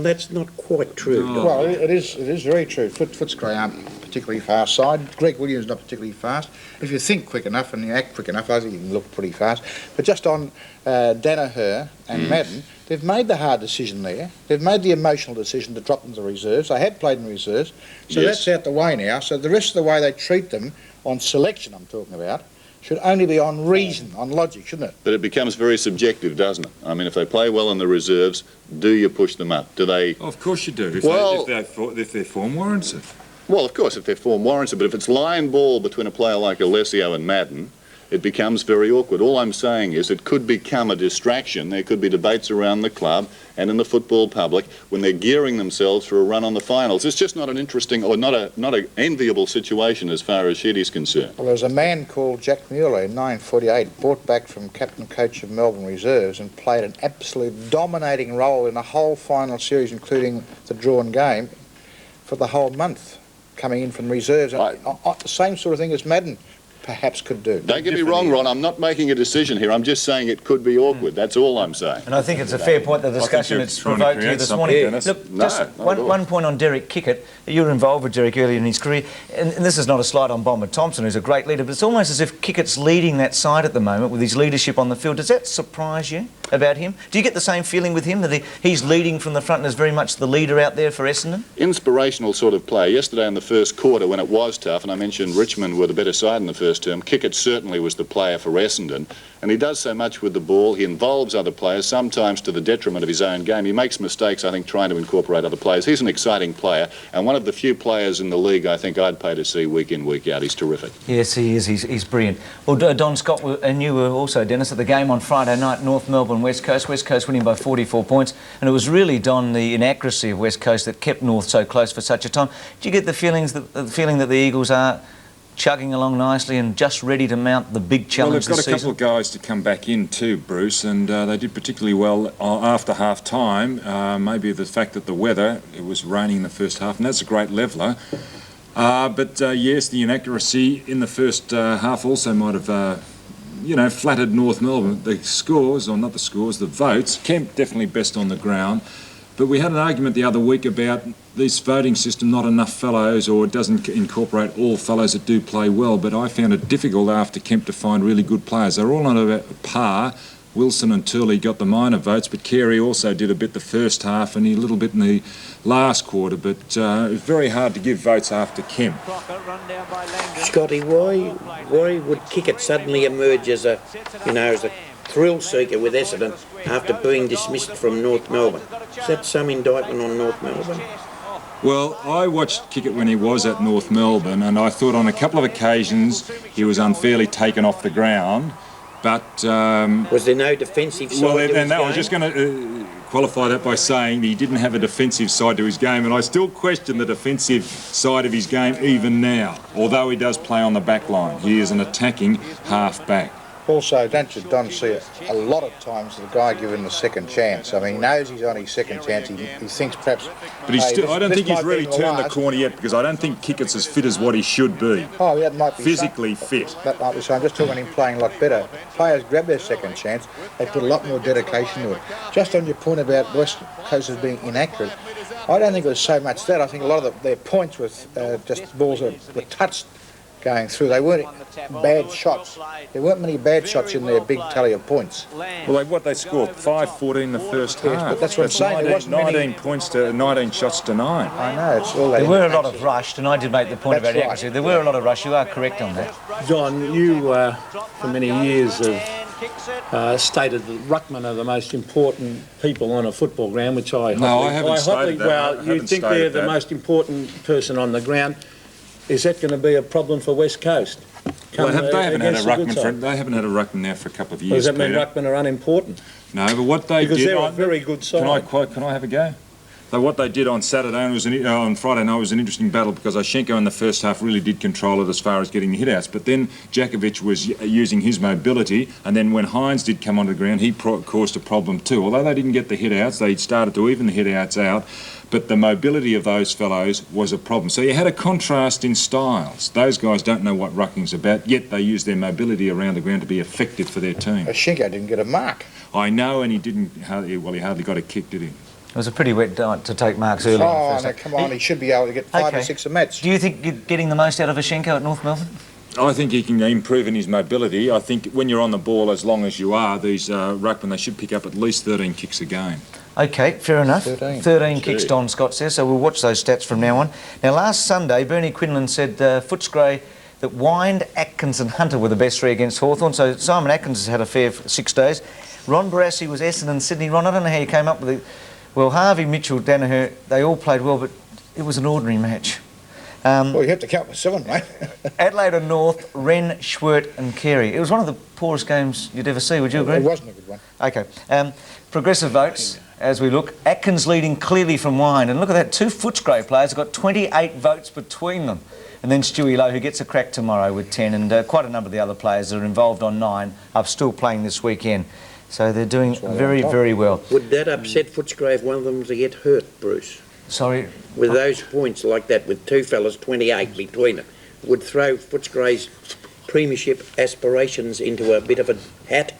that's not quite true. Well, it is very true. Footscray aren't particularly fast side. Greg Williams not particularly fast. If you think quick enough and you act quick enough, I think you can look pretty fast. But just on Danaher and Madden, they've made the hard decision there. They've made the emotional decision to drop them to reserves. They had played in reserves, so that's out the way now. So the rest of the way they treat them on selection, I'm talking about, should only be on reason, on logic, shouldn't it? But it becomes very subjective, doesn't it? I mean, if they play well in the reserves, do you push them up? Do they... Oh, of course you do, if their form warrants it. Well, of course, if their form warrants it, but if it's line ball between a player like Alessio and Madden, it becomes very awkward. All I'm saying is it could become a distraction. There could be debates around the club and in the football public when they're gearing themselves for a run on the finals. It's just not an interesting or not an enviable situation as far as Sheedy's concerned. Well, there was a man called Jack Mueller in 1948, brought back from captain coach of Melbourne Reserves and played an absolute dominating role in the whole final series, including the drawn game, for the whole month, coming in from reserves. The same sort of thing as Madden perhaps could do. Don't get me wrong, Ron, I'm not making a decision here. I'm just saying it could be awkward. That's all I'm saying. And I think it's a fair point, the discussion it's provoked here this morning. Look, just one point on Derek Kickett. You were involved with Derek earlier in his career, and this is not a slight on Bomber Thompson, who's a great leader, but it's almost as if Kickett's leading that side at the moment with his leadership on the field. Does that surprise you about him? Do you get the same feeling with him, that he's leading from the front and is very much the leader out there for Essendon? Inspirational sort of player. Yesterday in the first quarter when it was tough, and I mentioned Richmond were the better side in the first term, Kickett certainly was the player for Essendon, and he does so much with the ball. He involves other players, sometimes to the detriment of his own game. He makes mistakes, I think, trying to incorporate other players. He's an exciting player, and one of the few players in the league I think I'd pay to see week in, week out. He's terrific. Yes, he is. He's brilliant. Well, Don Scott, and you were also, Dennis, at the game on Friday night, North Melbourne, West Coast. West Coast winning by 44 points, and it was really, Don, the inaccuracy of West Coast that kept North so close for such a time. Do you get the feeling that the Eagles are chugging along nicely and just ready to mount the big challenge this season? Well, they've got a couple of guys to come back in too, Bruce, and they did particularly well after half-time. Maybe the fact that the weather, it was raining in the first half, and that's a great leveller. But yes, the inaccuracy in the first half also might have flattered North Melbourne. The scores, or not the scores, the votes, Kemp definitely best on the ground. But we had an argument the other week about this voting system, not enough fellows, or it doesn't incorporate all fellows that do play well. But I found it difficult after Kemp to find really good players. They're all on about par. Wilson and Turley got the minor votes, but Carey also did a bit the first half and a little bit in the last quarter. But it was very hard to give votes after Kemp. Scotty, why would Kickett suddenly emerge as a thrill seeker with Essendon after being dismissed from North Melbourne? Is that some indictment on North Melbourne? Well, I watched Kickett when he was at North Melbourne, and I thought on a couple of occasions he was unfairly taken off the ground. But was there no defensive side to his game? I was just going to qualify that by saying he didn't have a defensive side to his game, and I still question the defensive side of his game even now, although he does play on the back line. He is an attacking half-back. Also, don't you, Don, see a lot of times the guy given the second chance. I mean, he knows he's on his second chance. He thinks perhaps... But he's still, I don't think he's really turned the corner yet, because I don't think Kickett's as fit as what he should be. Oh, that might be... Physically fit. That might be so. I'm just talking him playing a lot better. Players grab their second chance. They put a lot more dedication to it. Just on your point about West Coast as being inaccurate, I don't think it was so much that. I think a lot of their points were just balls that were touched going through. They weren't bad shots. There weren't many bad shots in their big tally of points. Well, they scored 5-14 in the first half. But that's what I'm saying. 19 points to 19 shots to 9. I know. It's all there were a lot of rushed, and I did make the point about accuracy. There were a lot of rush. You are correct on that. John, you for many years have stated that ruckmen are the most important people on a football ground, which I haven't stated that. Well, you think they're the most important person on the ground. Is that going to be a problem for West Coast? Well, they haven't had a ruckman now for a couple of years. Does that mean ruckmen are unimportant? No, but what they did... Because they're a very good side. Can I have a go? So what they did on Saturday and on Friday night was an interesting battle because Oshenko in the first half really did control it as far as getting the hit-outs. But then Djakovic was using his mobility, and then when Hines did come onto the ground, he caused a problem too. Although they didn't get the hit-outs, they started to even the hit-outs out. But the mobility of those fellows was a problem. So you had a contrast in styles. Those guys don't know what rucking's about, yet they use their mobility around the ground to be effective for their team. Oshenko didn't get a mark. I know, and he hardly got a kick, did he? It was a pretty wet night to take marks early. Oh, no, come on, he should be able to get 5 or 6 a match. Do you think you're getting the most out of Oshenko at North Melbourne? I think he can improve in his mobility. I think when you're on the ball, as long as you are, these ruckmen, they should pick up at least 13 kicks a game. OK, fair enough. 13 kicks, Don Scott says, so we'll watch those stats from now on. Now, last Sunday, Bernie Quinlan said Footscray that Wind, Atkins and Hunter were the best three against Hawthorn, so Simon Atkins has had a fair 6 days. Ron Barassi was Essendon and Sydney. Ron, I don't know how you came up with it. Well, Harvey, Mitchell, Danaher, they all played well, but it was an ordinary match. Well, you have to count with 7, mate. Adelaide and North, Wren, Schwert and Carey. It was one of the poorest games you'd ever see, would you agree? It wasn't a good one. OK. Progressive votes, as we look. Atkins leading clearly from Wind. And look at that, 2 Footscray players have got 28 votes between them. And then Stewie Lowe, who gets a crack tomorrow with 10. And quite a number of the other players that are involved on 9 are still playing this weekend. So they're doing very, very well. Would that upset Footscray if one of them was to get hurt, Bruce? Sorry? With those points like that, with 2 fellas, 28 between them, would throw Footscray's premiership aspirations into a bit of a hat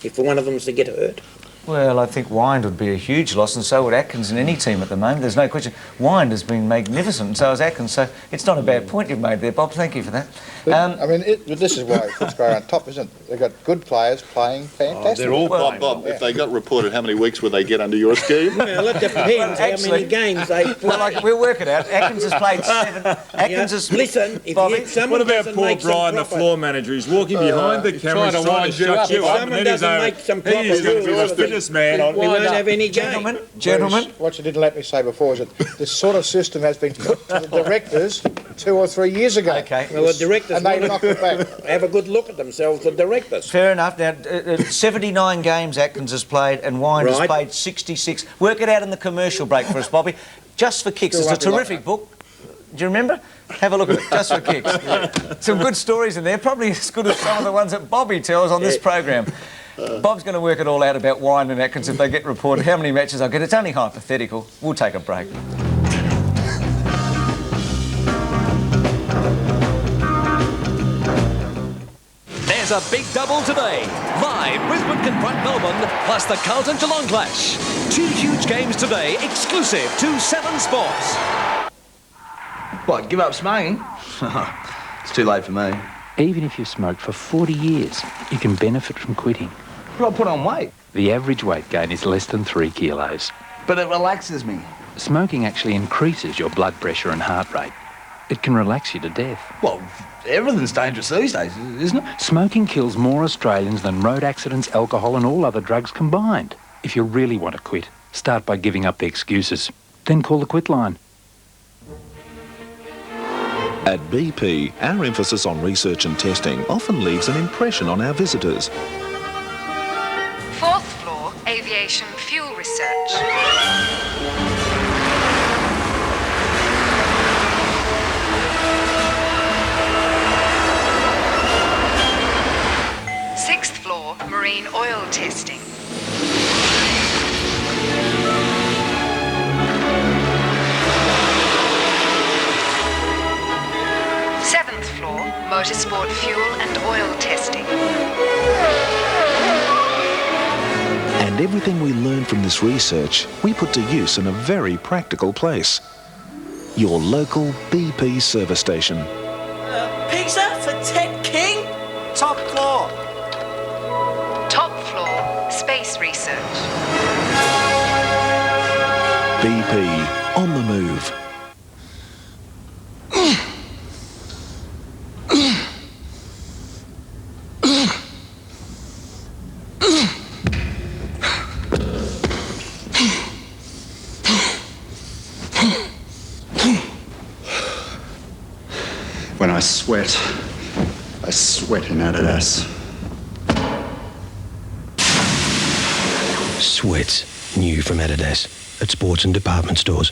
if one of them was to get hurt? Well, I think Wind would be a huge loss, and so would Atkins in any team at the moment. There's no question. Wind has been magnificent, and so has Atkins, so it's not a bad point you've made there, Bob. Thank you for that. I mean, this is why Footscray are on top, isn't it? They've got good players playing fantastic. They're all Bob, if they got reported, how many weeks would they get under your scheme? Well, it depends how many games they play. Well, we'll work it out. Atkins has played 7. Atkins has... Listen, if someone what about poor Brian, the floor manager? He's walking behind the camera, trying to shut you up. Someone doesn't make some proper rules, he's going to be the fittest man on. We won't have any game. Gentlemen. What you didn't let me say before is that this sort of system has been put to the directors 2 or 3 years ago. OK. Well, the directors and they knocked it back. Have a good look at themselves, the directors. Fair enough. Now, 79 games Atkins has played and Wind has played 66. Work it out in the commercial break for us, Bobby. Just for Kicks. It's a terrific book. Do you remember? Have a look at it. Just for Kicks. Some good stories in there, probably as good as some of the ones that Bobby tells on this program. Bob's going to work it all out about Wind and Atkins if they get reported how many matches I'll get. It's only hypothetical. We'll take a break. There's a big double today. Live, Brisbane confront Melbourne, plus the Carlton Geelong clash. 2 huge games today, exclusive to 7 Sports. What, give up smoking? It's too late for me. Even if you've smoked for 40 years, you can benefit from quitting. But I put on weight. The average weight gain is less than 3 kilos. But it relaxes me. Smoking actually increases your blood pressure and heart rate. It can relax you to death. Well, everything's dangerous these days, isn't it? Smoking kills more Australians than road accidents, alcohol and all other drugs combined. If you really want to quit, start by giving up the excuses. Then call the quit line. At BP, our emphasis on research and testing often leaves an impression on our visitors. 4th floor, aviation fuel research. Sixth floor, marine oil testing. Seventh floor, motorsport fuel and oil testing. And everything we learn from this research, we put to use in a very practical place. Your local BP service station. Pizza for Ted King? Top floor. Top floor, space research. BP, on the move. When I sweat in Adidas. Sweats, new from Adidas. at sports and department stores.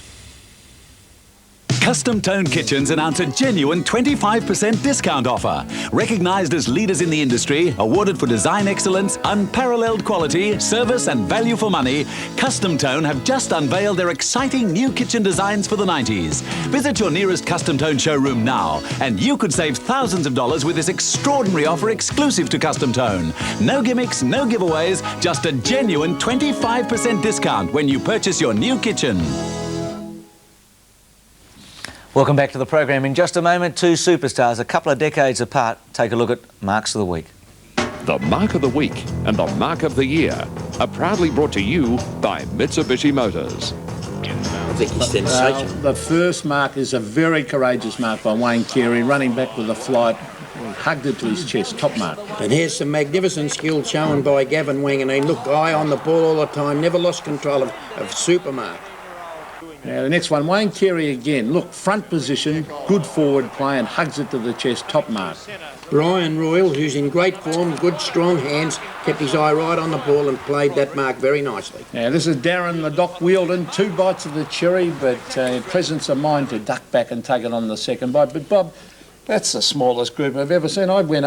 Custom Tone Kitchens announce a genuine 25% discount offer. Recognised as leaders in the industry, awarded for design excellence, unparalleled quality, service and value for money, Custom Tone have just unveiled their exciting new kitchen designs for the 90s. Visit your nearest Custom Tone showroom now and you could save thousands of dollars with this extraordinary offer exclusive to Custom Tone. No gimmicks, no giveaways, just a genuine 25% discount when you purchase your new kitchen. Welcome back to the program. In just a moment, two superstars, a couple of decades apart, take a look at Marks of the Week. The Mark of the Week and the Mark of the Year are proudly brought to you by Mitsubishi Motors. I think he's sensational. The first mark is a very courageous mark by Wayne Carey, running back with the flight, hugged it to his chest, top mark. And here's some magnificent skill shown by Gavin Wanganeen. Look, eye on the ball all the time, never lost control of super mark. Now the next one, Wayne Carey again. Look, front position, good forward play and hugs it to the chest, top mark. Brian Royal, who's in great form, good strong hands, kept his eye right on the ball and played that mark very nicely. Now this is Darren the Doc Wielden, 2 bites of the cherry, but presence of mind to duck back and take it on the second bite. But Bob, that's the smallest group I've ever seen. I went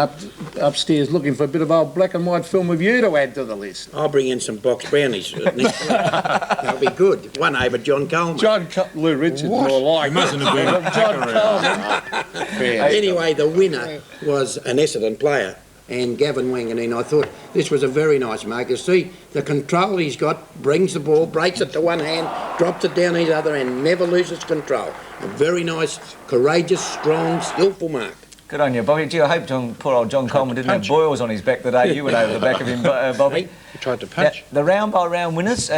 upstairs looking for a bit of old black and white film of you to add to the list. I'll bring in some box brownies next week. That'll be good. One over John Coleman. Lou Richards, more like. He mustn't have been John Coleman. Anyway, the winner was an Essendon player, and Gavin Wanganeen. I thought this was a very nice mark. You see the control he's got, brings the ball, breaks it to one hand, drops it down his other and never loses control. A very nice, courageous, strong, skillful mark. Good on you, Bobby. Gee, I hope poor old John Coleman didn't have boils on his back the day you went over the back of him, Bobby. He tried to punch. The round-by-round winners,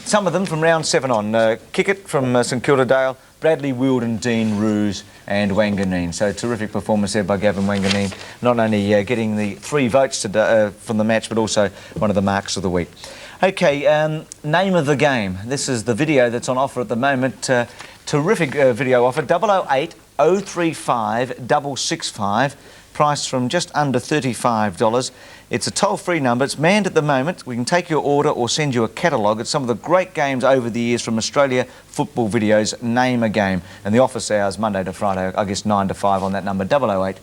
some of them from round 7 on. Kickett from St Kilda Dale, Bradley, Wielden, Dean, Roos and Wanganeen. So terrific performance there by Gavin Wanganeen. Not only getting the 3 votes today, from the match, but also one of the marks of the week. OK, name of the game. This is the video that's on offer at the moment. Terrific video offer, 008 035 665, priced from just under $35. It's a toll-free number. It's manned at the moment. We can take your order or send you a catalogue. It's some of the great games over the years from Australia Football Videos. Name a game. And the office hours, Monday to Friday, I guess 9 to 5 on that number, 008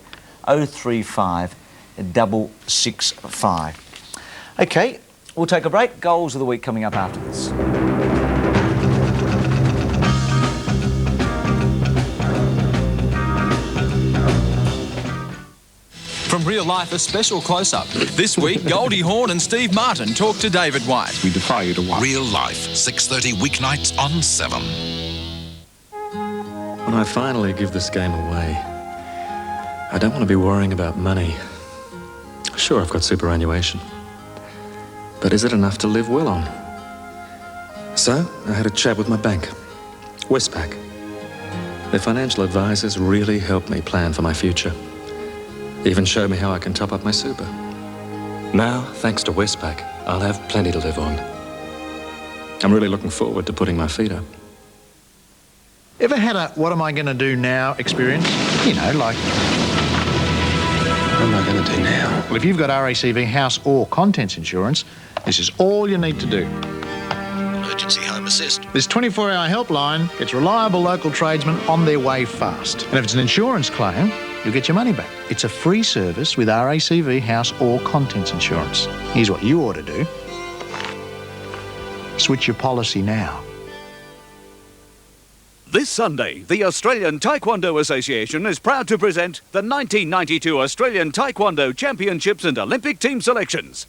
035 665. OK, we'll take a break. Goals of the week coming up after this. From Real Life, a special close-up. This week, Goldie Hawn and Steve Martin talk to David White. We defy you to watch. Real Life, 6:30 weeknights on 7. When I finally give this game away, I don't want to be worrying about money. Sure, I've got superannuation. But is it enough to live well on? So, I had a chat with my bank, Westpac. Their financial advisors really helped me plan for my future. Even showed me how I can top up my super. Now, thanks to Westpac, I'll have plenty to live on. I'm really looking forward to putting my feet up. Ever had a what am I going to do now experience? You know, like... What am I going to do now? Well, if you've got RACV house or contents insurance, this is all you need to do. Emergency Home Assist. This 24-hour helpline gets reliable local tradesmen on their way fast. And if it's an insurance claim, you'll get your money back. It's a free service with RACV house or contents insurance. Here's what you ought to do. Switch your policy now. This Sunday, the Australian Taekwondo Association is proud to present the 1992 Australian Taekwondo Championships and Olympic team selections.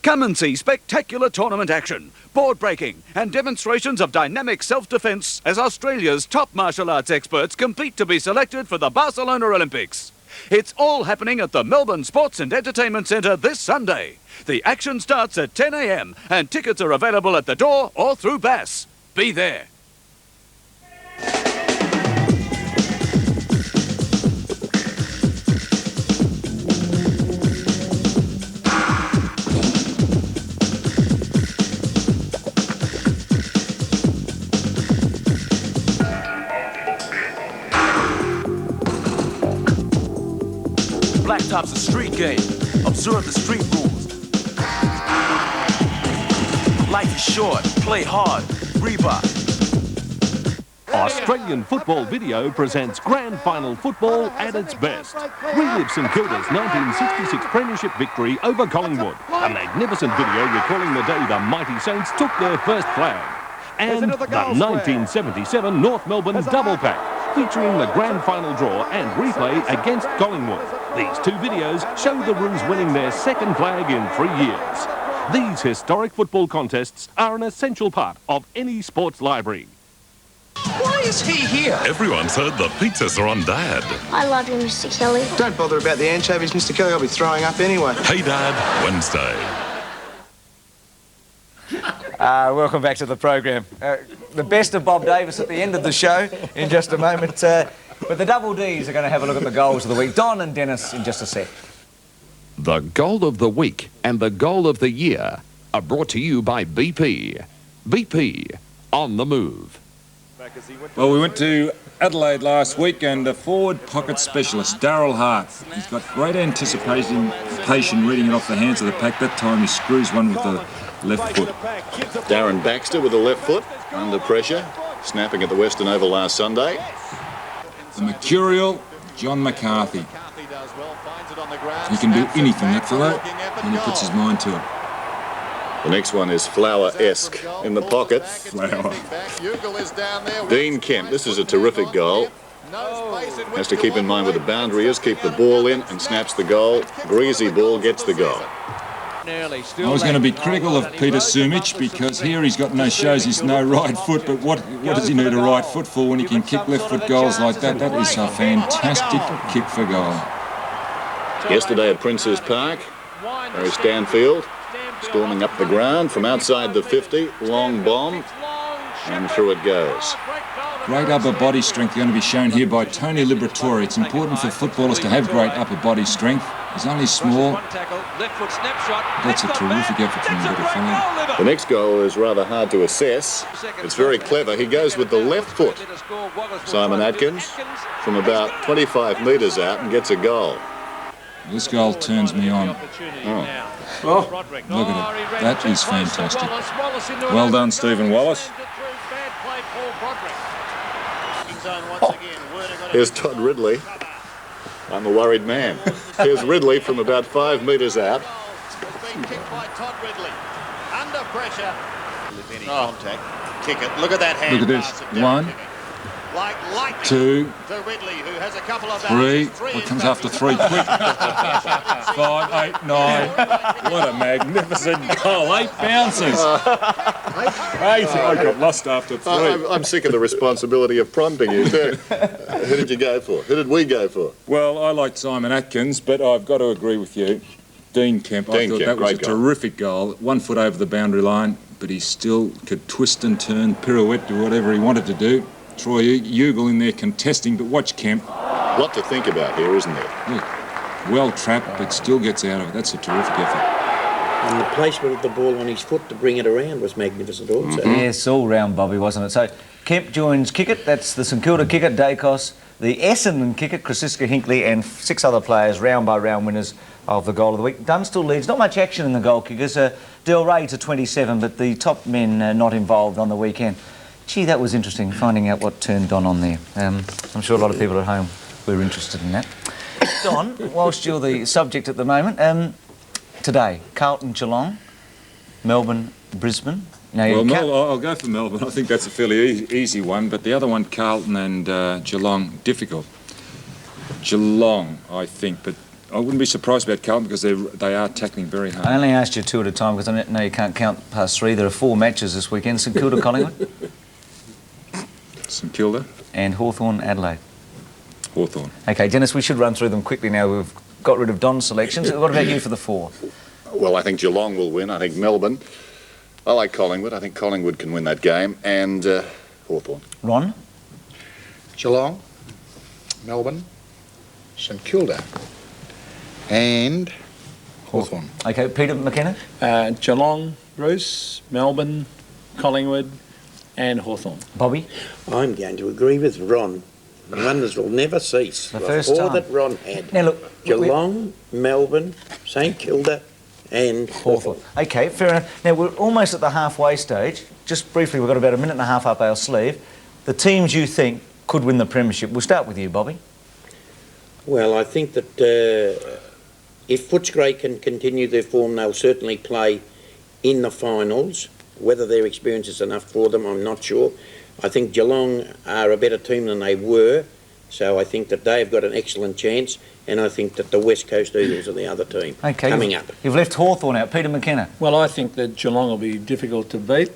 Come and see spectacular tournament action, board breaking and demonstrations of dynamic self-defence as Australia's top martial arts experts compete to be selected for the Barcelona Olympics. It's all happening at the Melbourne Sports and Entertainment Centre this Sunday. The action starts at 10 a.m. and tickets are available at the door or through Bass. Be there. Blacktop's a street game. Observe the street rules. Life is short. Play hard. Reaper. Australian Football Video presents Grand Final football at its best. Relive St Kilda's 1966 Premiership victory over Collingwood. A magnificent video recalling the day the mighty Saints took their first flag. And the 1977 North Melbourne double pack, featuring the Grand Final draw and replay against Collingwood. These two videos show the Roos winning their second flag in 3 years. These historic football contests are an essential part of any sports library. Why is he here? Everyone's heard the pizzas are on Dad. I love you, Mr. Kelly. Don't bother about the anchovies, Mr. Kelly. I'll be throwing up anyway. Hey Dad, Wednesday. Welcome back to the program. The best of Bob Davis at the end of the show in just a moment. But the Double Ds are going to have a look at the goals of the week. Don and Dennis in just a sec. The goal of the week and the goal of the year are brought to you by BP. BP, on the move. Well, we went to Adelaide last week, and the forward pocket specialist, Darryl Hart. He's got great anticipation reading it off the hands of the pack. That time he screws one with the left foot. Darren Baxter with the left foot, under pressure, snapping at the Western Oval last Sunday. The mercurial John McCarthy. He can do anything, that fellow, when he puts his mind to it. The next one is Flower-esque in the pocket. Flower. Dean Kemp, this is a terrific goal. Has to keep in mind where the boundary is, keep the ball in and snaps the goal. Greasy ball gets the goal. I was going to be critical of Peter Sumich because here he's got shows he's no right foot, but what does he need a right foot for when he can kick left foot goals like that? That is a fantastic kick for goal. Yesterday at Princes Park, Harry Stanfield storming up the ground from outside the 50, long bomb, and through it goes. Great upper body strength going to be shown here by Tony Liberatore. It's important for footballers to have great upper body strength. He's only small. That's a terrific effort from the little fellow. The next goal is rather hard to assess. It's very clever. He goes with the left foot, Simon Atkins, from about 25 metres out and gets a goal. This goal turns me on. Oh, look at it. That is fantastic. Well done, Stephen Wallace. Here's Todd Ridley. I'm a worried man. Here's Ridley from about 5 metres out. Under pressure. With any contact. Kick it. Look at that hand. Look at this. 1, 2, 3. What comes after 3? Quick. 5, 8, 9. What a magnificent goal. 8 bounces. 8. I got lost after 3. I'm sick of the responsibility of prompting you too. Who did you go for? Who did we go for? Well, I liked Simon Atkins, but I've got to agree with you. Dean Kemp, I thought that was a terrific goal. 1 foot over the boundary line, but he still could twist and turn, pirouette, do whatever he wanted to do. Troy Ugle in there contesting, but watch Kemp. A lot to think about here, isn't there? Look, well trapped, but still gets out of it. That's a terrific effort. And the placement of the ball on his foot to bring it around was magnificent also. Yes, all round, Bobby, wasn't it? So Kemp joins Kickett, that's the St Kilda kicker, Dacos, the Essendon kicker, Krasiska Hinkley, and 6 other players, round by round winners of the goal of the week. Dunstall leads, not much action in the goal kickers. Del Rey to 27, but the top men not involved on the weekend. Gee, that was interesting, finding out what turned Don on there. I'm sure a lot of people at home were interested in that. Don, whilst you're the subject at the moment, today, Carlton, Geelong, Melbourne, Brisbane. Now, well, I'll go for Melbourne. I think that's a fairly easy one, but the other one, Carlton and Geelong, difficult. Geelong, I think, but I wouldn't be surprised about Carlton because they are tackling very hard. I only asked you 2 at a time because I know you can't count past 3. There are 4 matches this weekend. St Kilda, Collingwood. St Kilda. And Hawthorn, Adelaide. Hawthorn. OK, Dennis, we should run through them quickly now. We've got rid of Don's selections. What about you for the 4? Well, I think Geelong will win. I think Melbourne. I like Collingwood. I think Collingwood can win that game. And Hawthorn. Ron? Geelong, Melbourne, St Kilda, and Hawthorn. OK, Peter McKenna? Geelong, Bruce, Melbourne, Collingwood, and Hawthorn. Bobby? I'm going to agree with Ron. The wonders will never cease. The first time that Ron had. Now look, Geelong, Melbourne, St Kilda, and Hawthorn. OK, fair enough. Now, we're almost at the halfway stage. Just briefly, we've got about a minute and a half up our sleeve. The teams you think could win the premiership. We'll start with you, Bobby. Well, I think that if Footscray can continue their form, they'll certainly play in the finals. Whether their experience is enough for them, I'm not sure. I think Geelong are a better team than they were, so I think that they've got an excellent chance, and I think that the West Coast Eagles are the other team coming up. You've left Hawthorn out. Peter McKenna. Well, I think that Geelong will be difficult to beat.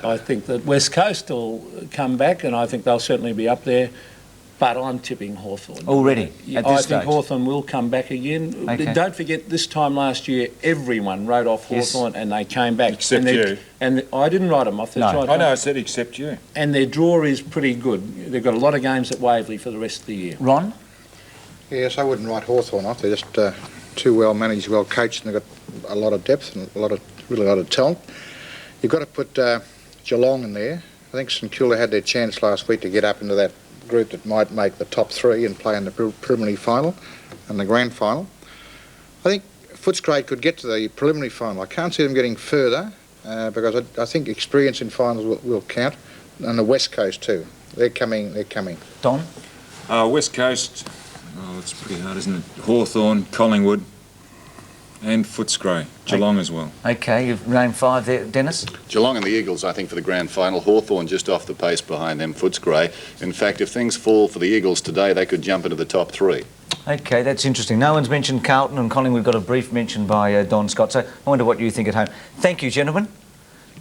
I think that West Coast will come back, and I think they'll certainly be up there. But I'm tipping Hawthorn. Already? At this stage? I think Hawthorn will come back again. Okay. Don't forget, this time last year, everyone wrote off Hawthorn and they came back. Except you. And I didn't write them off. No, I know, I said except you. And their draw is pretty good. They've got a lot of games at Waverley for the rest of the year. Ron? Yes, I wouldn't write Hawthorn off. They're just too well managed, well coached, and they've got a lot of depth and really a lot of talent. You've got to put Geelong in there. I think St Kilda had their chance last week to get up into that group that might make the top three and play in the preliminary final and the grand final. I think Footscray could get to the preliminary final. I can't see them getting further because I think experience in finals will count, and the West Coast too. They're coming. Don? West Coast, it's pretty hard, isn't it? Hawthorn, Collingwood and Footscray. Geelong as well. OK, you've named 5 there. Dennis? Geelong and the Eagles, I think, for the grand final. Hawthorn just off the pace behind them, Footscray. In fact, if things fall for the Eagles today, they could jump into the top 3. OK, that's interesting. No one's mentioned Carlton and Collingwood. We've got a brief mention by Don Scott. So I wonder what you think at home. Thank you, gentlemen.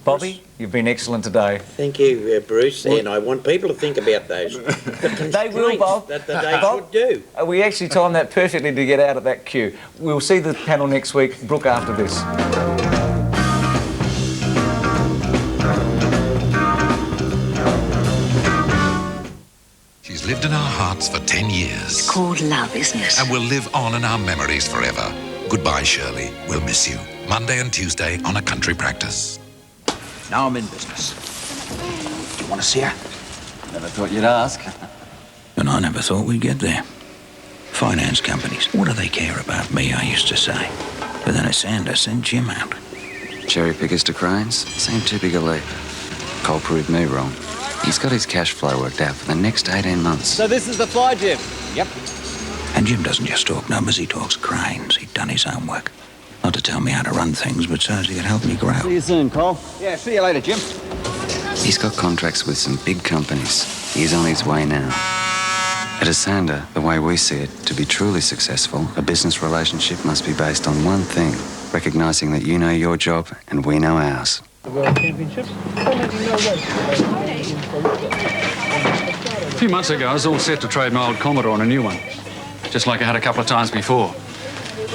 Bobby, you've been excellent today. Thank you, Bruce, and I want people to think about those. They will, Bob. That they should do. We actually timed that perfectly to get out of that queue. We'll see the panel next week. Brooke, after this. She's lived in our hearts for 10 years. It's called love, isn't it? And will live on in our memories forever. Goodbye, Shirley. We'll miss you. Monday and Tuesday on A Country Practice. Now I'm in business. Do you want to see her? Never thought you'd ask. And I never thought we'd get there. Finance companies, what do they care about me, I used to say. But then Essendon sent Jim out. Cherry pickers to cranes? Seemed too big a leap. Cole proved me wrong. He's got his cash flow worked out for the next 18 months. So this is the fly, Jim? Yep. And Jim doesn't just talk numbers, he talks cranes. He'd done his homework. Not to tell me how to run things, but so as he could help me grow. See you soon, Cole. Yeah, see you later, Jim. He's got contracts with some big companies. He's on his way now. At Essendon, the way we see it, to be truly successful, a business relationship must be based on one thing, recognising that you know your job and we know ours. The World Championships? A few months ago, I was all set to trade my old Commodore on a new one, just like I had a couple of times before.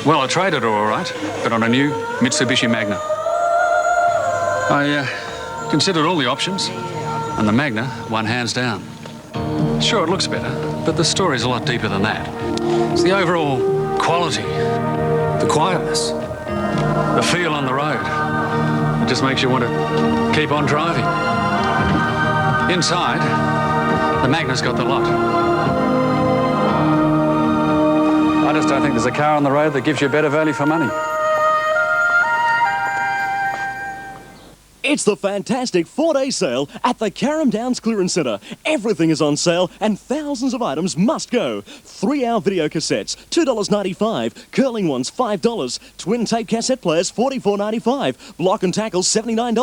Well, I traded her all right, but on a new Mitsubishi Magna. I considered all the options, and the Magna won hands down. Sure, it looks better, but the story's a lot deeper than that. It's the overall quality, the quietness, the feel on the road. It just makes you want to keep on driving. Inside, the Magna's got the lot. I just don't think there's a car on the road that gives you a better value for money. It's the fantastic 4-day sale at the Carrum Downs Clearance Centre. Everything is on sale and thousands of items must go. 3-hour video cassettes, $2.95. Curling ones, $5. Twin tape cassette players, $44.95. Block and tackles, $79.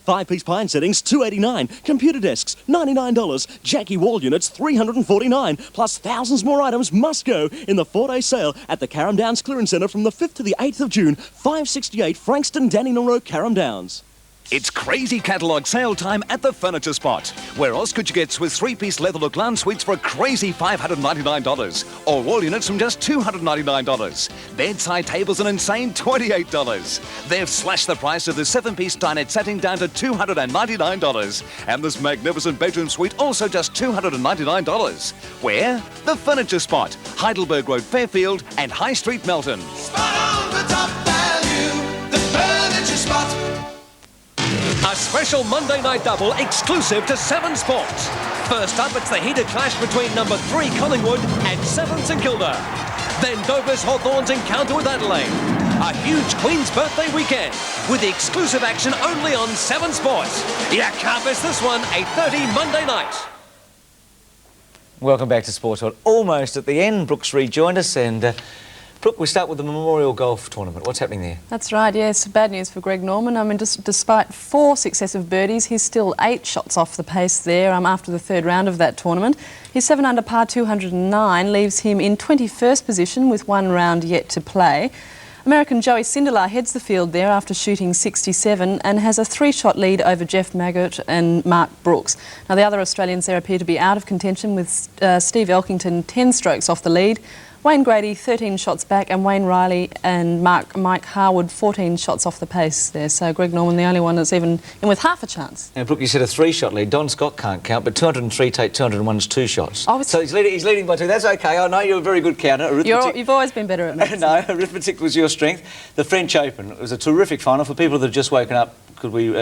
5-piece pine settings, $2.89. Computer desks, $99. Jackie wall units, $349. Plus thousands more items must go in the 4-day sale at the Carrum Downs Clearance Centre from the 5th to the 8th of June, 568 Frankston, Dandenong Road, Carrum Downs. It's crazy catalogue sale time at the Furniture Spot, where else could you get Swiss 3-piece leather look lounge suites for a crazy $599, or wall units from just $299. Bedside tables an insane $28. They've slashed the price of the 7-piece dinette setting down to $299, and this magnificent bedroom suite also just $299. Where? The Furniture Spot, Heidelberg Road, Fairfield, and High Street, Melton. Spot on the top value, the Furniture Spot. A special Monday night double exclusive to 7 Sports. First up, it's the heated clash between number 3 Collingwood and 7 St Kilda. Then Dover's Hawthorn's encounter with Adelaide. A huge Queen's Birthday weekend with the exclusive action only on 7 Sports. You can't miss this one, 8:30 Monday night. Welcome back to Sportsworld. Almost at the end, Brooks rejoined us, and Brooke, we start with the Memorial Golf Tournament. What's happening there? That's right, yes. Bad news for Greg Norman. I mean, despite 4 successive birdies, he's still 8 shots off the pace there after the 3rd round of that tournament. His 7 under par 209 leaves him in 21st position with 1 round yet to play. American Joey Sindelar heads the field there after shooting 67 and has a 3-shot lead over Jeff Maggart and Mark Brooks. Now, the other Australians there appear to be out of contention with Steve Elkington 10 strokes off the lead, Wayne Grady 13 shots back, and Wayne Riley and Mike Harwood 14 shots off the pace there. So Greg Norman, the only one that's even in with half a chance. Now, Brooke, you said a 3-shot lead. Don Scott can't count, but 203 take 201's 2 shots. Oh, so he's leading by 2. That's okay. I know you're a very good counter. You've always been better at maths. No, arithmetic was your strength. The French Open, it was a terrific final. For people that have just woken up, could we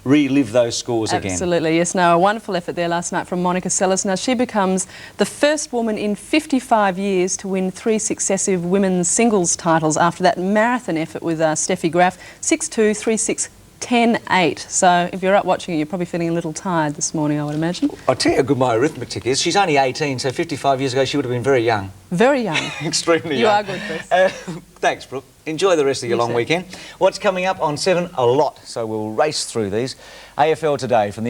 relive those scores again? Absolutely, yes. No, a wonderful effort there last night from Monica Seles. Now, she becomes the first woman in 55 years to win 3 successive women's singles titles after that marathon effort with Steffi Graf, 6-2, 3-6, 10-8. So if you're up watching it, you're probably feeling a little tired this morning, I would imagine. I'll tell you how good my arithmetic is. She's only 18, so 55 years ago she would have been very young. Very young. Extremely young. You are good, Chris. Thanks, Brooke. Enjoy the rest of your long weekend. What's coming up on 7? A lot, so we'll race through these. AFL today from the